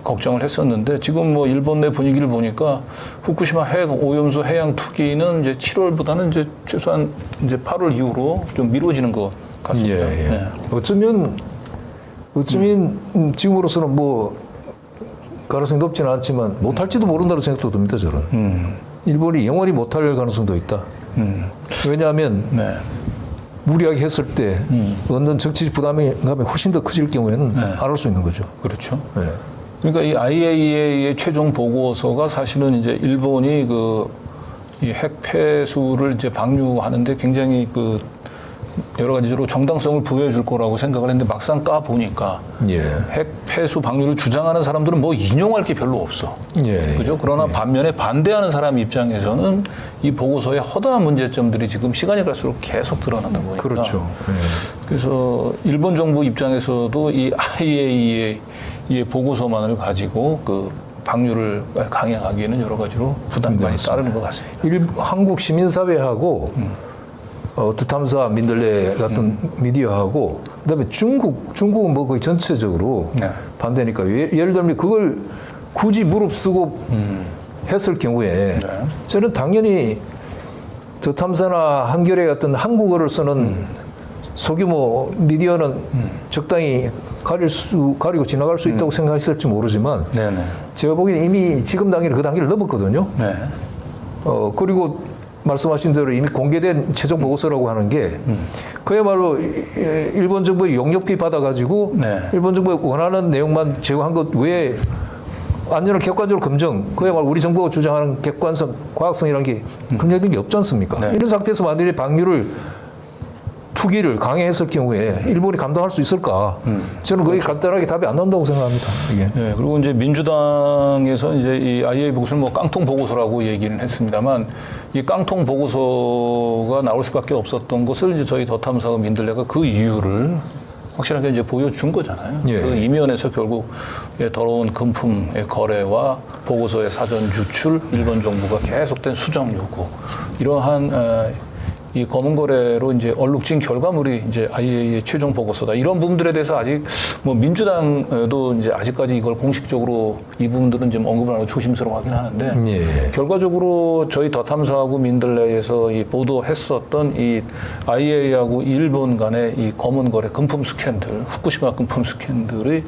걱정을 했었는데 지금 뭐 일본 내 분위기를 보니까 후쿠시마 핵 오염수 해양 투기는 이제 7월보다는 이제 최소한 이제 8월 이후로 좀 미뤄지는 것 같습니다. 네. 어쩌면 지금으로서는 뭐 가능성이 높지는 않지만 못할지도 모른다는 생각도 듭니다. 저는 일본이 영원히 못할 가능성도 있다. 왜냐하면 무리하게 했을 때 얻는 정치적 부담감이 훨씬 더 커질 경우에는 안 할 수 있는 거죠. 그렇죠. 그러니까 이 IAEA의 최종 보고서가 사실은 이제 일본이 이 핵 폐수를 이제 방류하는데 굉장히 여러 가지로 정당성을 부여해 줄 거라고 생각을 했는데 막상 까 보니까 핵 폐수 방류를 주장하는 사람들은 뭐 인용할 게 별로 없어. 그죠? 그러나 반면에 반대하는 사람 입장에서는 이 보고서의 허다한 문제점들이 지금 시간이 갈수록 계속 드러나다 보니까. 그렇죠. 그래서 일본 정부 입장에서도 이 IAEA의 보고서만을 가지고 방류를 강행하기에는 여러 가지로 부담이 많이 따르는 것 같습니다. 한국 시민사회하고 어트탐사 민들레 같은 미디어하고 그다음에 중국은 뭐 거의 전체적으로 반대니까 예를 들면 그걸 굳이 무릅쓰고 했을 경우에 저는 당연히 어트탐사나 한겨레 같은 한국어를 쓰는 소규모 미디어는 적당히 가리고 지나갈 수 있다고 생각했을지 모르지만 제가 보기에는 이미 지금 단계는 그 단계를 넘었거든요. 그리고 말씀하신 대로 이미 공개된 최종 보고서라고 하는 게 그야말로 일본 정부의 용역비 받아가지고 일본 정부가 원하는 내용만 제공한 것 외에 완전히 객관적으로 검증, 그야말로 우리 정부가 주장하는 객관성, 과학성이라는 게 검증된 게 없지 않습니까? 이런 상태에서 만약에 방류를 투기를 강행했을 경우에 일본이 감당할 수 있을까? 저는 그게 간단하게 답이 안 나온다고 생각합니다. 이게. 그리고 이제 민주당에서 이제 이 IAEA 보고서를 뭐 깡통 보고서라고 얘기는 했습니다만 이 깡통 보고서가 나올 수밖에 없었던 것을 이제 저희 더 탐사와 민들레가 그 이유를 확실하게 이제 보여준 거잖아요. 그 이면에서 결국 더러운 금품의 거래와 보고서의 사전 유출, 일본 정부가 계속된 수정 요구, 이러한 이 검은 거래로 이제 얼룩진 결과물이 이제 IAEA의 최종 보고서다. 이런 부분들에 대해서 아직 뭐 민주당도 이제 아직까지 이걸 공식적으로 이 부분들은 좀 언급을 하고 조심스러워하긴 하는데 결과적으로 저희 더 탐사하고 민들레에서 이 보도했었던 이 IAEA하고 일본 간의 이 검은 거래 금품 스캔들, 후쿠시마 금품 스캔들이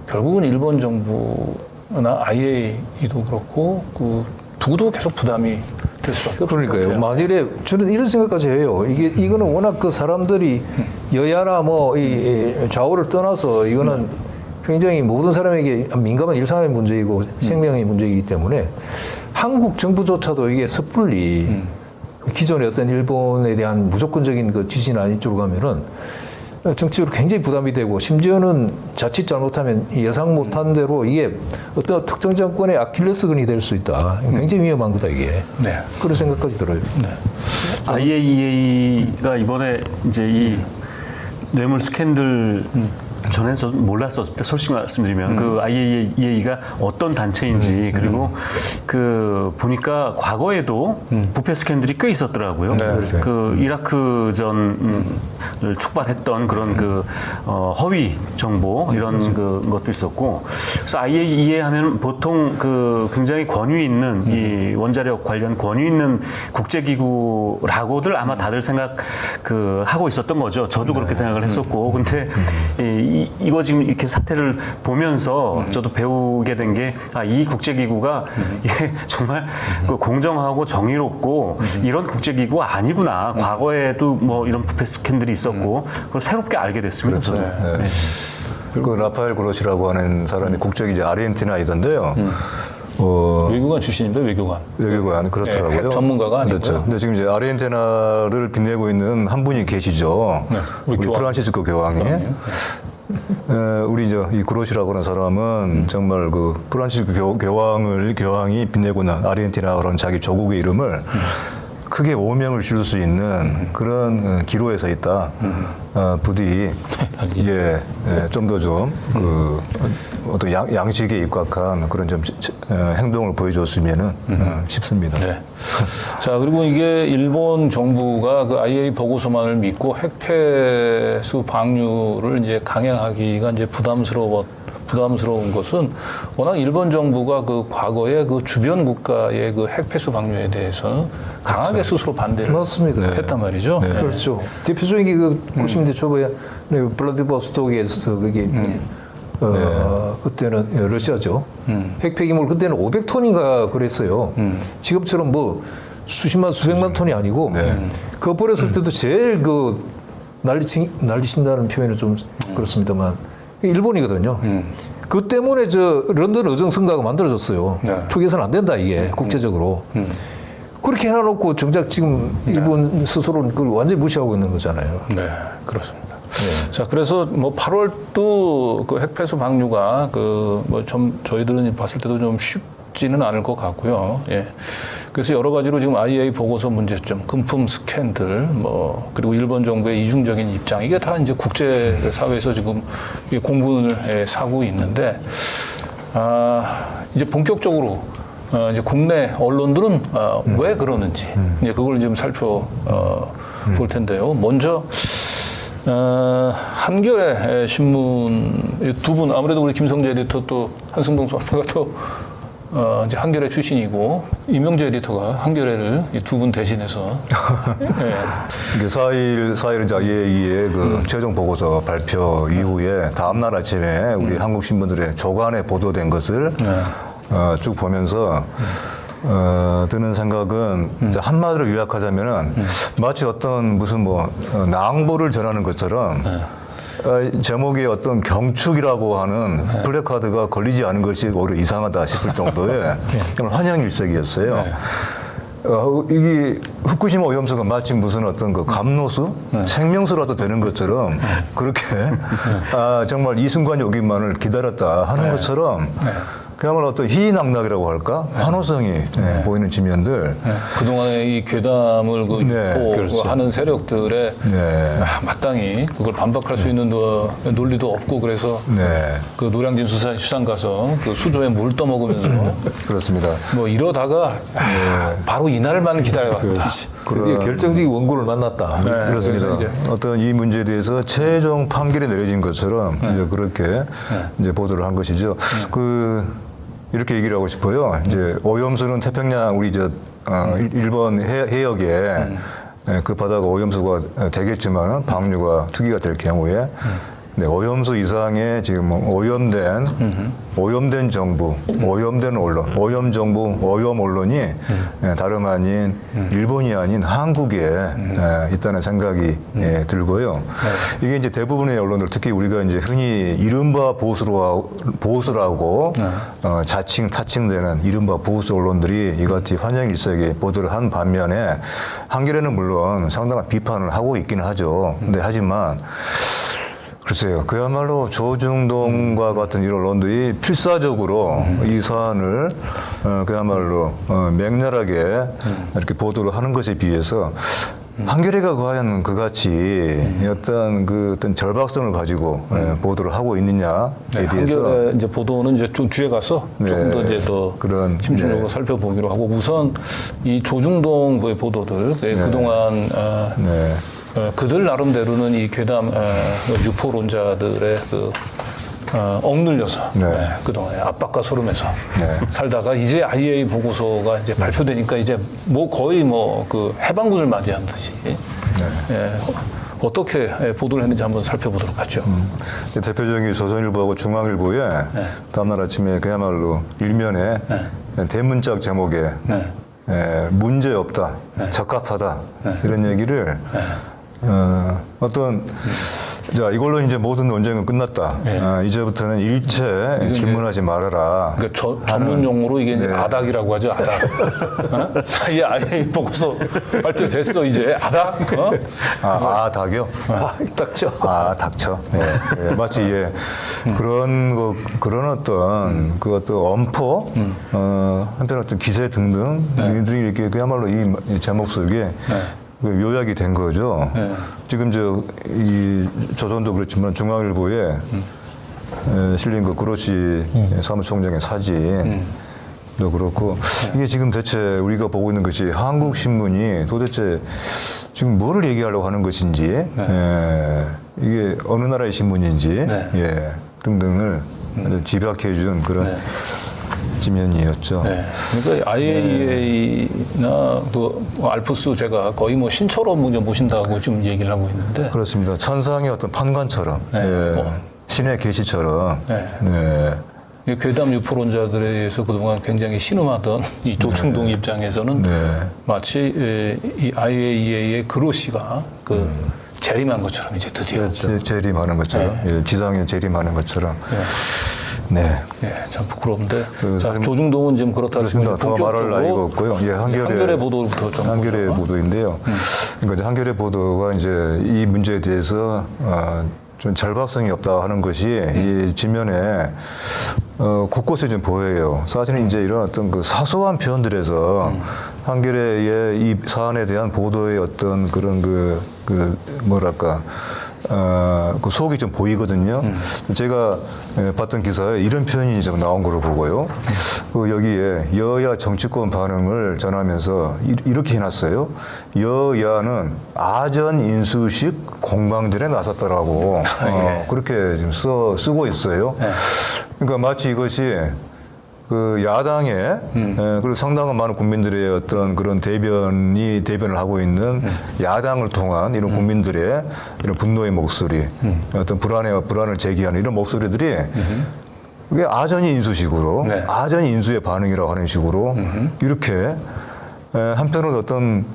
결국은 일본 정부나 IAEA도 그렇고 누구도 계속 부담이 될 수밖에 없을 것 그러니까요. 같아요. 만일에 저는 이런 생각까지 해요. 이거는 워낙 그 사람들이 여야나 뭐 이 좌우를 떠나서 이거는 굉장히 모든 사람에게 민감한 일상의 문제이고 생명의 문제이기 때문에 한국 정부조차도 이게 섣불리 기존의 어떤 일본에 대한 무조건적인 그 지지나 이쪽으로 가면은 정치적으로 굉장히 부담이 되고 심지어는 자칫 잘못하면 예상 못한 대로 이게 어떤 특정 정권의 아킬레스건이 될 수 있다. 굉장히 위험한 거다 이게. 그런 생각까지 들어요. IAEA가 이번에 이제 이 뇌물 스캔들 전에 저도 몰랐었는데 솔직히 말씀드리면 그 IAEA가 어떤 단체인지 그리고 그 보니까 과거에도 부패 스캔들이 꽤 있었더라고요. 그렇죠. 그 이라크 전을 촉발했던 그런 그 허위 정보 이런 그 것도 있었고, 그래서 IAEA 하면 보통 그 굉장히 권위 있는 이 원자력 관련 권위 있는 국제기구라고들 아마 다들 생각 그 하고 있었던 거죠. 저도 그렇게 생각을 했었고, 근데 이거 지금 이렇게 사태를 보면서 저도 배우게 된 게, 아, 이 국제기구가 이게 정말 그 공정하고 정의롭고 이런 국제기구가 아니구나. 과거에도 뭐 이런 부패 스캔들이 있었고, 그걸 새롭게 알게 됐습니다. 저도. 네. 그 라파엘 그로시라고 하는 사람이 국적이 이제 아르헨티나이던데요. 외교관 출신입니다. 외교관. 외교관 그렇더라고요. 핵 전문가가 아니고요. 그렇죠. 근데 지금 이제 아르헨티나를 빛내고 있는 한 분이 계시죠. 네, 우리 우리 교황. 프란시스코 교황이. 우리 이제 이 그로시라고 하는 사람은 정말 그 프란시스코 교황이 빛내고 있는 아르헨티나 그런 자기 조국의 이름을 크게 오명을 줄 수 있는 그런 기로에 서 있다. 부디 좀 더 좀 그 어떤 양식에 입각한 그런 좀 행동을 보여줬으면은 싶습니다. 네. 자, 그리고 이게 일본 정부가 그 IAEA 보고서만을 믿고 핵폐수 방류를 이제 강행하기가 이제 부담스러운 것은 워낙 일본 정부가 그 과거에 그 주변 국가의 그 핵폐수 방류에 대해서는 강하게 스스로 반대를 맞습니다. 했단 말이죠. 네. 그렇죠. 대표적인 게 그 90년대 초반에 블라디보스톡에서 그게 그때는 러시아죠. 핵 폐기물 그때는 500톤인가 그랬어요. 지금처럼 뭐 수십만 수백만 톤이 아니고 그거 버렸을 때도 제일 그 난리친다는 표현은 좀 그렇습니다만 일본이거든요. 그 때문에 저 런던 의정선가가 만들어졌어요. 네. 투기해서는 안 된다 이게 국제적으로. 그렇게 해놔놓고 정작 지금 일본 스스로는 그걸 완전히 무시하고 있는 거잖아요. 네, 그렇습니다. 자, 그래서 뭐 8월도 그 핵폐수 방류가 그 뭐 좀 저희들은 봤을 때도 좀 쉽지는 않을 것 같고요. 예. 그래서 여러 가지로 지금 IAEA 보고서 문제점, 금품 스캔들, 뭐 그리고 일본 정부의 이중적인 입장, 이게 다 이제 국제 사회에서 지금 공분을 사고 있는데, 이제 본격적으로 이제 국내 언론들은 왜 그러는지 이제 그걸 좀 살펴볼 텐데요. 먼저 한겨레 신문 두 분, 아무래도 우리 김성재 에디터 또 한승동 선배가 또 이제 한겨레 출신이고 임명재 에디터가 한겨레를 두 분 대신해서 이게 4일 이제 IAEA의 그 최종 보고서 발표 이후에 다음 날 아침에 우리 한국 신문들의 조간에 보도된 것을 쭉 보면서 드는 생각은 이제 한마디로 요약하자면은 마치 어떤 무슨 뭐 낭보를 전하는 것처럼 제목에 어떤 경축이라고 하는 플래카드가 걸리지 않은 것이 오히려 이상하다 싶을 정도의 정말 환영일색이었어요. 이게 후쿠시마 오염수가 마치 무슨 어떤 그 감노수, 생명수라도 되는 것처럼 그렇게 정말 이 순간이 오기만을 기다렸다 하는 것처럼 그야말로 어떤 희낙낙이라고 할까? 환호성이 보이는 지면들. 그동안의 이 괴담을 그 유포 하는 세력들의 마땅히 그걸 반박할 수 있는 논리도 없고, 그래서 그 노량진 수산 가서 그 수조에 물 떠먹으면서 그렇습니다. 뭐 이러다가 바로 이날만 기다려봤다. 드디어 결정적인 원고를 만났다. 그렇습니다. 어떤 이 문제에 대해서 최종 판결이 내려진 것처럼 이제 그렇게 이제 보도를 한 것이죠. 이렇게 얘기를 하고 싶어요. 이제 오염수는 태평양 우리 일본 해역에 그 바다가 오염수가 되겠지만 방류가 투기가 될 경우에 오염수 이상의 지금 오염된 정부, 오염된 언론, 오염 정부, 오염 언론이 다름 아닌 일본이 아닌 한국에 있다는 생각이 들고요. 이게 이제 대부분의 언론들, 특히 우리가 이제 흔히 이른바 보수라고 타칭되는 이른바 보수 언론들이 이같이 환영일색에 보도를 한 반면에 한겨레는 물론 상당한 비판을 하고 있긴 하죠. 근데 하지만 글쎄요, 그야말로 조중동과 같은 이런 언론들이 필사적으로 이 사안을 그야말로 맹렬하게 이렇게 보도를 하는 것에 비해서 한겨레가 과연 그같이 어떤 절박성을 가지고 보도를 하고 있느냐에 대해서 한겨레 이제 보도는 이제 좀 뒤에 가서 조금 더 이제 더 그런 심층적으로 살펴보기로 하고 우선 이 조중동 그 보도들 그동안 그들 나름대로는 이 괴담 유포론자들의 그 억눌려서 그동안에 압박과 소름에서 살다가 이제 IAEA 보고서가 이제 발표되니까 이제 뭐 거의 뭐 그 해방군을 맞이한 듯이 어떻게 보도를 했는지 한번 살펴보도록 하죠. 대표적인 조선일보하고 중앙일보에 다음날 아침에 그야말로 일면에 대문짝 제목에 문제 없다, 적합하다 이런 얘기를 자, 이걸로 이제 모든 논쟁은 끝났다. 이제부터는 일체 질문하지 말아라. 그러니까 전문 용어로 이게 이제 아닥이라고 하죠. 아닥. 사이에 아예 보고서 발표됐어 이제 아닥. 닥이요? 닥쳐. 닥쳐. 마치 그런 어떤 그 어떤 엄포, 한편 어떤 기세 등등 이들이 이렇게 그야말로 이 제목 속에 요약이 된 거죠. 지금 이 조선도 그렇지만 중앙일보에 실린 그 그로시 사무총장의 사진도 그렇고 이게 지금 대체 우리가 보고 있는 것이 한국신문이 도대체 지금 뭐를 얘기하려고 하는 것인지 이게 어느 나라의 신문인지 등등을 집약해 준 그런 지면이었죠. 그러니까 IAEA나 그 알프스 제가 거의 뭐 신처럼 모신다고 지금 얘기를 하고 있는데 그렇습니다. 천상의 어떤 판관처럼, 신의 계시처럼. 이 괴담 유포론자들에 의해서 그동안 굉장히 신음하던 이 조충동 입장에서는 마치 이 IAEA의 그로시가 그 재림한 것처럼 이제 드디어 재림하는 것처럼, 지상에 재림하는 것처럼. 참 부끄러운데. 자, 조중동은 지금 그렇다 그렇습니다. 더 말할 나위가 없고요. 한겨레 보도부터 좀 한겨레 보도인데요. 그러니까 이제 한겨레 보도가 이제 이 문제에 대해서 좀 절박성이 없다 하는 것이 이 지면에 곳곳에 좀 보여요. 사실은 이제 이런 어떤 그 사소한 표현들에서 한겨레의 이 사안에 대한 보도의 어떤 그런 그 뭐랄까 그 속이 좀 보이거든요. 제가 봤던 기사에 이런 표현이 좀 나온 걸로 보고요. 여기에 여야 정치권 반응을 전하면서 이렇게 해놨어요. 여야는 아전 인수식 공방전에 나섰더라고. 그렇게 지금 쓰고 있어요. 그러니까 마치 이것이 그 야당에 그리고 상당한 많은 국민들의 어떤 그런 대변을 하고 있는 야당을 통한 이런 국민들의 이런 분노의 목소리, 어떤 불안을 제기하는 이런 목소리들이 그게 아전이 인수식으로 아전이 인수의 반응이라고 하는 식으로 이렇게 한편으로 어떤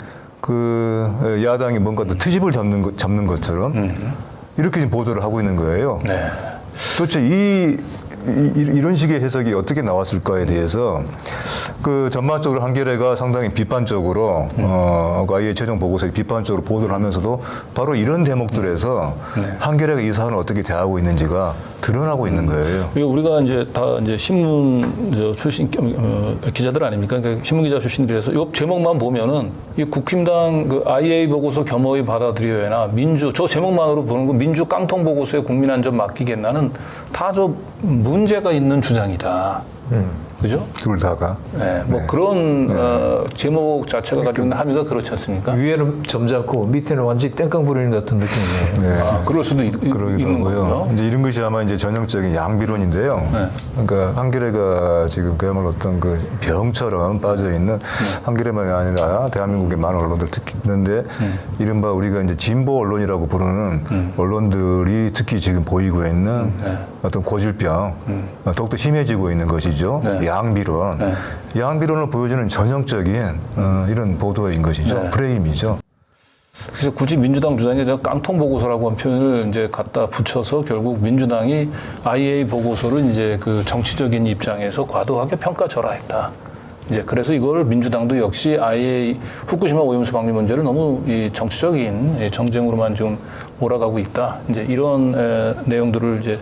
그 야당이 뭔가 또 트집을 잡는 것처럼 이렇게 지금 보도를 하고 있는 거예요. 도대체 이런 식의 해석이 어떻게 나왔을까에 대해서 그 전반적으로 한겨레가 상당히 비판적으로 아예 최종 보고서에 비판적으로 보도를 하면서도 바로 이런 대목들에서 한겨레가 이 사안을 어떻게 대하고 있는지가 드러나고 있는 거예요. 우리가 이제 다 이제 신문 출신 기자들 아닙니까? 그러니까 신문 기자 출신들에서 이 제목만 보면은 이 국힘당 그 IAEA 보고서 겸허히 받아들여야나 저 제목만으로 보는 거 민주 깡통 보고서에 국민안전 맡기겠나는 다 저 문제가 있는 주장이다. 그죠? 둘 다가. 그런 제목 자체가 가지고 있는 함의가 그렇지 않습니까? 위에는 점잖고 밑에는 완전히 땡깡 부리는 같은 느낌이에요. 그럴 수도 있는 거고요. 이제 이런 것이 아마 이제 전형적인 양비론인데요. 그러니까 한겨레가 지금 그야말로 어떤 그 병처럼 빠져 있는 한겨레만이 아니라 대한민국의 많은 언론들 특히 있는데 이른바 우리가 이제 진보 언론이라고 부르는 언론들이 특히 지금 보이고 있는 어떤 고질병, 더욱더 심해지고 있는 것이죠. 양비론. 양비론을 보여주는 전형적인 이런 보도인 것이죠. 프레임이죠. 그래서 굳이 민주당 주장에 깡통 보고서라고 한 표현을 이제 갖다 붙여서 결국 민주당이 IAEA 보고서를 이제 그 정치적인 입장에서 과도하게 평가절하했다. 이제 그래서 이걸 민주당도 역시 IAEA 후쿠시마 오염수 방류 문제를 너무 이 정치적인 정쟁으로만 지금 몰아가고 있다. 이제 이런 내용들을 이제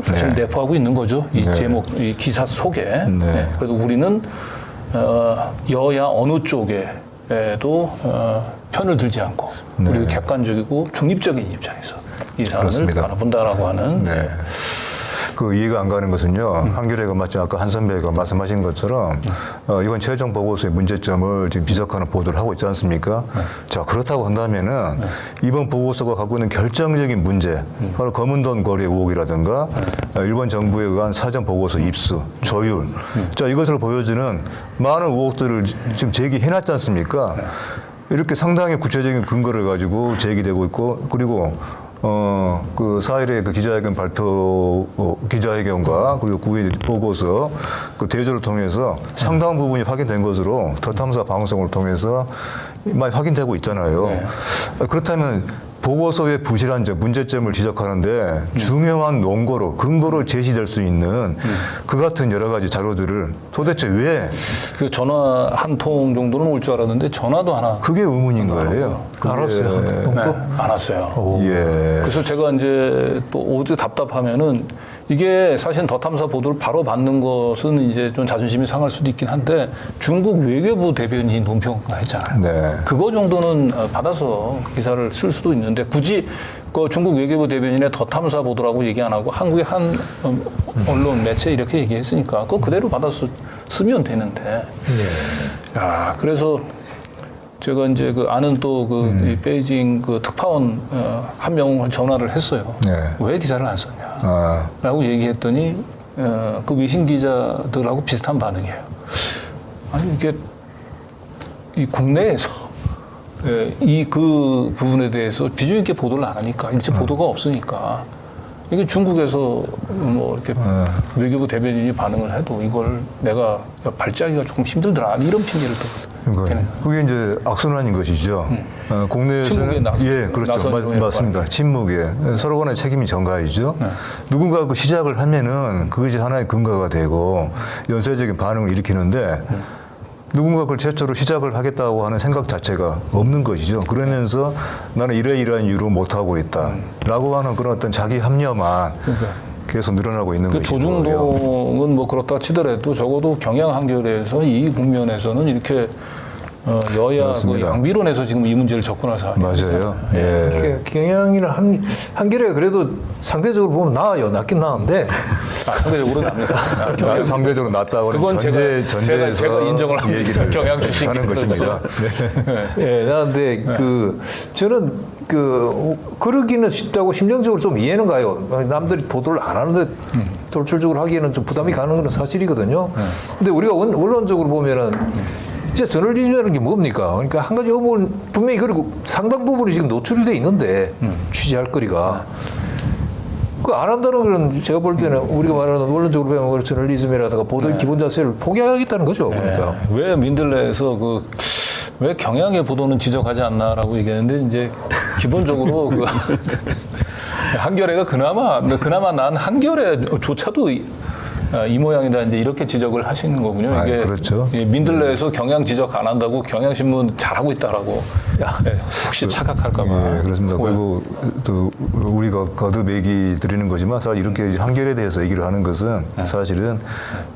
사실 내포하고 있는 거죠. 이 제목, 이 기사 속에. 그래도 우리는 여야 어느 쪽에 한겨레도 편을 들지 않고 그리고 객관적이고 중립적인 입장에서 이 사안을 그렇습니다. 바라본다라고 하는 네. 그 이해가 안 가는 것은요. 한겨레가 마치 아까 한 선배가 말씀하신 것처럼 이번 최종 보고서의 문제점을 지금 지적하는 보도를 하고 있지 않습니까? 자, 그렇다고 한다면은 이번 보고서가 갖고 있는 결정적인 문제, 바로 검은 돈 거래 의혹이라든가 일본 정부에 의한 사전 보고서 입수, 조율, 자, 이것을 보여주는 많은 의혹들을 지금 제기해놨지 않습니까? 이렇게 상당히 구체적인 근거를 가지고 제기되고 있고, 그리고 그 4일에 그 기자회견 발표, 기자회견과 그리고 9일 보고서 그 대조를 통해서 상당 부분이 확인된 것으로 더 탐사 방송을 통해서 많이 확인되고 있잖아요. 네. 그렇다면 보고서의 부실한 점, 문제점을 지적하는데 중요한 논거로, 근거로 제시될 수 있는 그 같은 여러 가지 자료들을 도대체 왜 그 전화 한 통 정도는 올 줄 알았는데 전화도 하나 그게 의문인 거예요. 안 왔어요. 네, 안 왔어요. 예. 그래서 제가 이제 또 어제 답답하면은 이게 사실 더 탐사 보도를 바로 받는 것은 이제 좀 자존심이 상할 수도 있긴 한데 중국 외교부 대변인이 논평가 했잖아요. 네. 그거 정도는 받아서 기사를 쓸 수도 있는데 굳이 그 중국 외교부 대변인의 더 탐사 보도라고 얘기 안 하고 한국의 한 언론 매체 이렇게 얘기했으니까 그거 그대로 받아서 쓰면 되는데. 야, 그래서 제가 이제 그 아는 또 그 베이징 그 특파원 한 명을 전화를 했어요. 네. 왜 기사를 안 썼냐? 아, 라고 얘기했더니 그 외신 기자들하고 비슷한 반응이에요. 아니 이게 이 국내에서 이 그 부분에 대해서 비중 있게 보도를 안 하니까 일체 보도가 없으니까 이게 중국에서 뭐 이렇게 외교부 대변인이 반응을 해도 이걸 내가 발제하기가 조금 힘들더라 이런 핑계를 또 대는. 그게 이제 악순환인 것이죠. 침묵의 국내에서는 나선- 그렇죠. 나선 맞습니다. 침묵에 서로 간의 책임이 전가이죠. 네. 누군가 그 시작을 하면은 그것이 하나의 근거가 되고 연쇄적인 반응을 일으키는데 누군가 그걸 최초로 시작을 하겠다고 하는 생각 자체가 없는 것이죠. 그러면서 나는 이러이러한 이유로 못하고 있다라고 하는 그런 어떤 자기 합리화만 그러니까 계속 늘어나고 있는 그 것이고요. 조중동은 뭐 그렇다 치더라도 적어도 경향 한겨레에서 이 국면에서는 이렇게 여야 그 맞습니다. 양비론에서 지금 이 문제를 접근해서 맞아요. 예. 이렇게 경향이나 한겨레가 그래도 상대적으로 보면 나아요. 낫긴 나은데 상대적으로 납니다. 상대적으로 낫다고 그건 전제에서 제가 인정을 합니다. 얘기를 경향 출신 하는 것입니다. 예, 나는데 그 저는 그러기는 쉽다고 심정적으로 좀 이해는 가요. 남들이 보도를 안 하는데 돌출적으로 하기에는 좀 부담이 가는 건 사실이거든요. 근데 우리가 원론적으로 보면은 진짜 저널리즘이라는 게 뭡니까? 그러니까 한 가지 의혹은 분명히 그리고 상당 부분이 지금 노출이 돼 있는데 취재할 거리가 그 안 한다는 건 제가 볼 때는 우리가 말하는 원론적으로 보면 저널리즘이라든가 보도의 기본 자세를 포기하겠다는 거죠. 그러니까 왜 민들레에서 왜 경향의 보도는 지적하지 않나라고 얘기했는데 이제 기본적으로 그 한겨레가 그나마 난 한겨레조차도 이 모양이다 이제 이렇게 지적을 하시는 거군요. 이게 그렇죠. 이 민들레에서 경향 지적 안 한다고 경향신문 잘하고 있다라고 혹시 착각할까봐. 예, 그렇습니다. 그리고 또 우리가 거듭 얘기 드리는 거지만 사실 이렇게 한겨레에 대해서 얘기를 하는 것은 사실은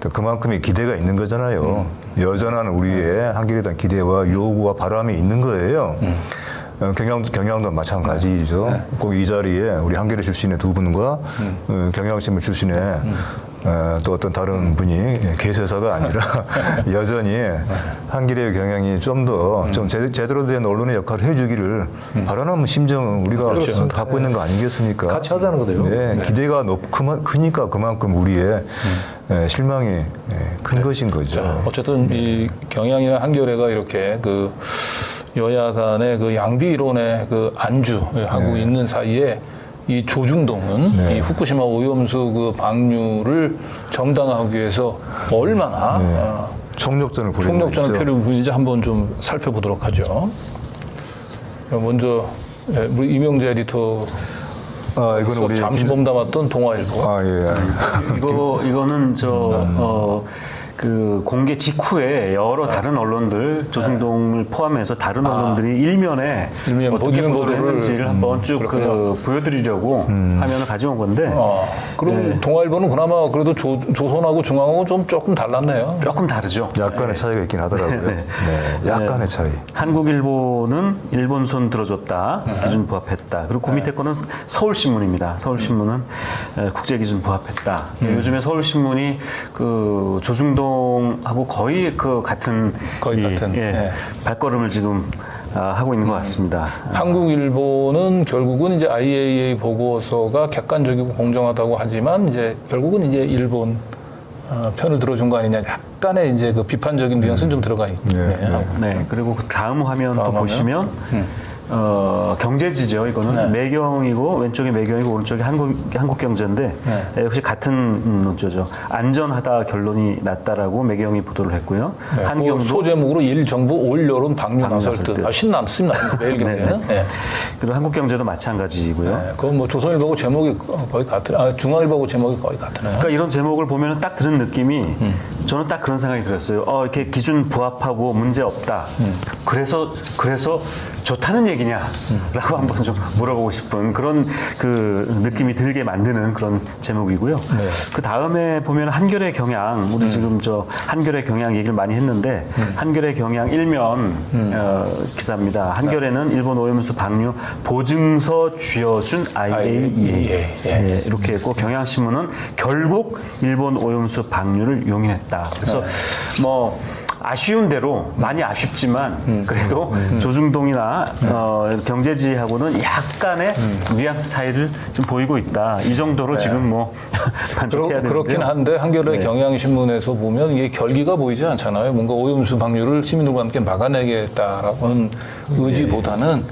또 그만큼의 기대가 있는 거잖아요. 여전한 우리의 한겨레에 대한 기대와 요구와 바람이 있는 거예요. 경향도 마찬가지죠. 꼭 이 자리에 우리 한겨레 출신의 두 분과 경향신문 출신의 또 어떤 다른 분이 개세사가 아니라 여전히 한겨레의 경향이 좀 더 좀 제대로 된 언론의 역할을 해주기를 바라는 심정은 우리가 갖고 있는 거 아니겠습니까? 같이 하자는 거죠. 네, 기대가 크니까 그만큼 우리의 실망이 큰 것인 거죠. 자, 어쨌든 이 경향이나 한겨레가 이렇게 그 여야 간의 그 양비 이론의 그 안주하고 있는 사이에 이 조중동은 이 후쿠시마 오염수 그 방류를 정당화하기 위해서 얼마나 총력전을 벌이고 총력전을 있죠. 펼치는지 한번 좀 살펴보도록 하죠. 먼저 우리 이명재 에디터 이거는 우리 잠시 몸담았던 동아일보. 예. 이거는 그 공개 직후에 여러 다른 언론들 조중동을 포함해서 다른 언론들이 일면에 일면 어떻게 보도를 보도를 했는지를 한번 쭉 보여드리려고 화면을 가져온 건데 그럼 동아일보는 그나마 그래도 조선하고 중앙하고 조금 달랐네요. 조금 다르죠. 약간의 차이가 있긴 하더라고요. 네. 약간의 차이. 한국일보는 일본 손 들어줬다, 기준 부합했다. 그리고 그 밑에 거는 서울신문입니다. 서울신문은 국제기준 부합했다. 요즘에 서울신문이 그 조중동하고 거의 그 같은 발걸음을 지금 하고 있는 것 같습니다. 한국일보는 결국은 이제 IAEA 보고서가 객관적이고 공정하다고 하지만 이제 결국은 이제 일본 편을 들어준 거 아니냐, 약간의 이제 그 비판적인 뉘앙스는 좀 들어가 있네요. 네, 그리고 그 다음 화면 또 보시면 경제지죠. 이거는 매경이고 왼쪽이 매경이고 오른쪽이 한국경제인데 역시 같은 논조죠. 안전하다 결론이 났다라고 매경이 보도를 했고요. 한경도 소제목으로 일정부 올 여름 방류 나설 듯. 신났습니다. 매일경제는. 그리고 한국경제도 마찬가지이고요. 그건 뭐 조선일보하고 제목이 거의 같은, 중앙일보하고 제목이 거의 같으네요. 그러니까 이런 제목을 보면 딱 들은 느낌이 저는 딱 그런 생각이 들었어요. 이렇게 기준 부합하고 문제 없다. 그래서 좋다는 얘기냐라고 한번 좀 물어보고 싶은 그런 그 느낌이 들게 만드는 그런 제목이고요. 그 다음에 보면 한겨레 경향, 우리 지금 저 한겨레 경향 얘기를 많이 했는데 한겨레 경향 일면 기사입니다. 한겨레는 일본 오염수 방류 보증서 쥐어준 IAEA 이렇게 했고 경향신문은 결국 일본 오염수 방류를 용인했다. 그래서 뭐 아쉬운 대로 많이 아쉽지만 그래도 조중동이나 경제지하고는 약간의 뉘앙스 차이를 좀 보이고 있다. 이 정도로 지금 뭐 만족해야 되는데요. 그렇긴 한데 한겨레 경향신문에서 보면 이게 결기가 보이지 않잖아요. 뭔가 오염수 방류를 시민들과 함께 막아내겠다라는 의지보다는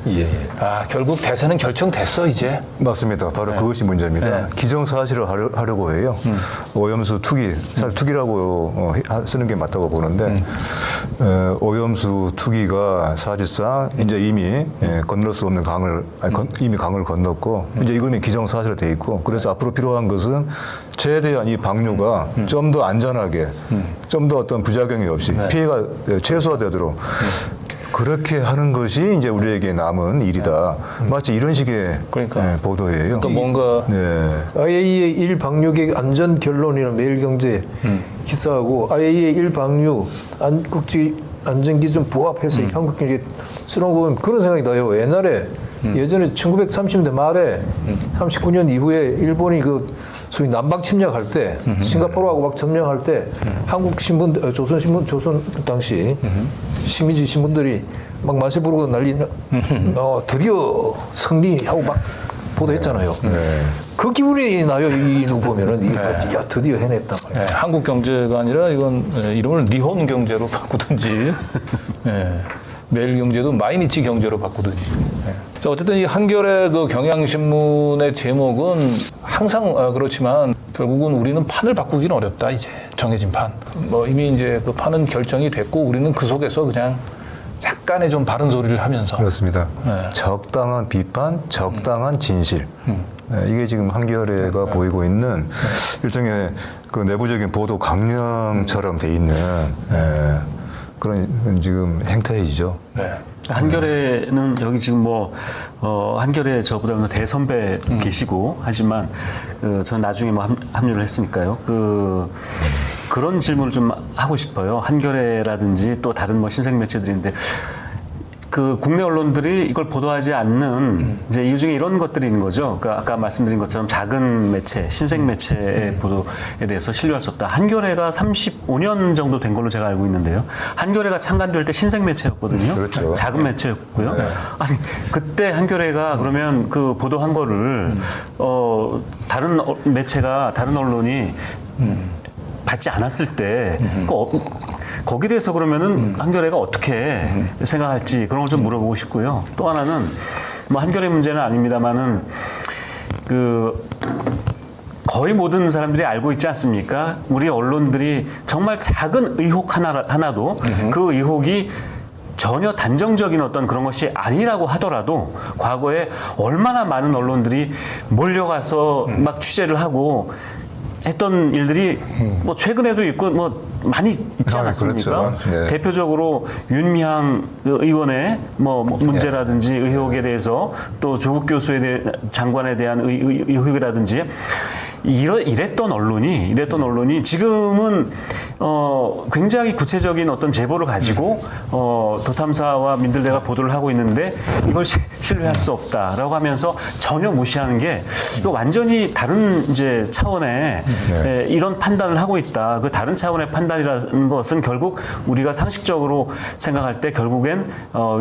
결국 대세는 결정됐어 이제. 맞습니다. 바로 그것이 문제입니다. 기정사실을 하려고 해요. 오염수 투기, 사실 투기라고 쓰는 게 맞다고 보는데 오염수 투기가 사실상 이제 이미 건널 수 없는 강을 이미 강을 건넜고 이제 이거는 기정사실로 돼 있고 그래서 앞으로 필요한 것은 최대한 이 방류가 좀 더 안전하게 좀 더 어떤 부작용이 없이 피해가 최소화되도록 그렇게 하는 것이 이제 우리에게 남은 일이다. 마치 이런 식의 보도예요. 그러니까 뭔가 IAEA 1방류객 안전 결론이라는 매일경제 기사하고 IAEA 1방류 국제 안전기준 부합해서 한국경제 쓰는 거 보면 그런 생각이 나요. 예전에 1930년대 말에 39년 이후에 일본이 그 소위 남방 침략할 때 싱가포르하고 막 점령할 때 한국 신문, 조선 당시 식민지 신문들이 막 만세 부르고 난리 드디어 승리하고 막 보도했잖아요. 그 기분이 나요. 이거 보면은 야 드디어 해냈다. 한국 경제가 아니라 이건 이름을 니혼 경제로 바꾸든지 매일 경제도 마이니치 경제로 바꾸든지. 자, 어쨌든 이 한겨레 그 경향신문의 제목은 항상 그렇지만 결국은 우리는 판을 바꾸기는 어렵다. 이제 정해진 판. 뭐 이미 이제 그 판은 결정이 됐고 우리는 그 속에서 그냥 약간의 좀 바른 소리를 하면서. 그렇습니다. 적당한 비판, 적당한 진실. 이게 지금 한겨레가 보이고 있는 일종의 그 내부적인 보도 강령처럼 돼 있는 그런 지금 행태이죠. 한겨레는 여기 지금 뭐 한겨레 저보다는 대선배 계시고 하지만 저는 나중에 뭐 합류를 했으니까요. 그런 질문을 좀 하고 싶어요. 한겨레라든지 또 다른 뭐 신생 매체들인데 그 국내 언론들이 이걸 보도하지 않는 이제 이유 중에 이런 것들이 있는 거죠. 그러니까 아까 말씀드린 것처럼 작은 매체, 신생 매체의 보도에 대해서 신뢰할 수 없다. 한겨레가 35년 정도 된 걸로 제가 알고 있는데요. 한겨레가 창간될 때 신생 매체였거든요. 그렇죠. 작은 매체였고요. 아니 그때 한겨레가 그러면 그 보도한 거를 다른 매체가 다른 언론이 받지 않았을 때 거기에 대해서 그러면은 한겨레가 어떻게 생각할지 그런 걸 좀 물어보고 싶고요. 또 하나는 뭐 한겨레 문제는 아닙니다만은 거의 모든 사람들이 알고 있지 않습니까? 우리 언론들이 정말 작은 의혹 하나도 그 의혹이 전혀 단정적인 어떤 그런 것이 아니라고 하더라도 과거에 얼마나 많은 언론들이 몰려가서 막 취재를 하고 했던 일들이 뭐 최근에도 있고 뭐 많이 있지 않았습니까? 그렇죠. 네. 대표적으로 윤미향 의원의 뭐 문제라든지 의혹에 대해서 또 조국 교수에 대해 장관에 대한 의혹이라든지 이랬던 언론이 지금은 굉장히 구체적인 어떤 제보를 가지고 더 탐사와 민들레가 보도를 하고 있는데 이걸 신뢰할 수 없다라고 하면서 전혀 무시하는 게 이거 완전히 다른 이제 차원의 이런 판단을 하고 있다. 그 다른 차원의 판단이라는 것은 결국 우리가 상식적으로 생각할 때 결국엔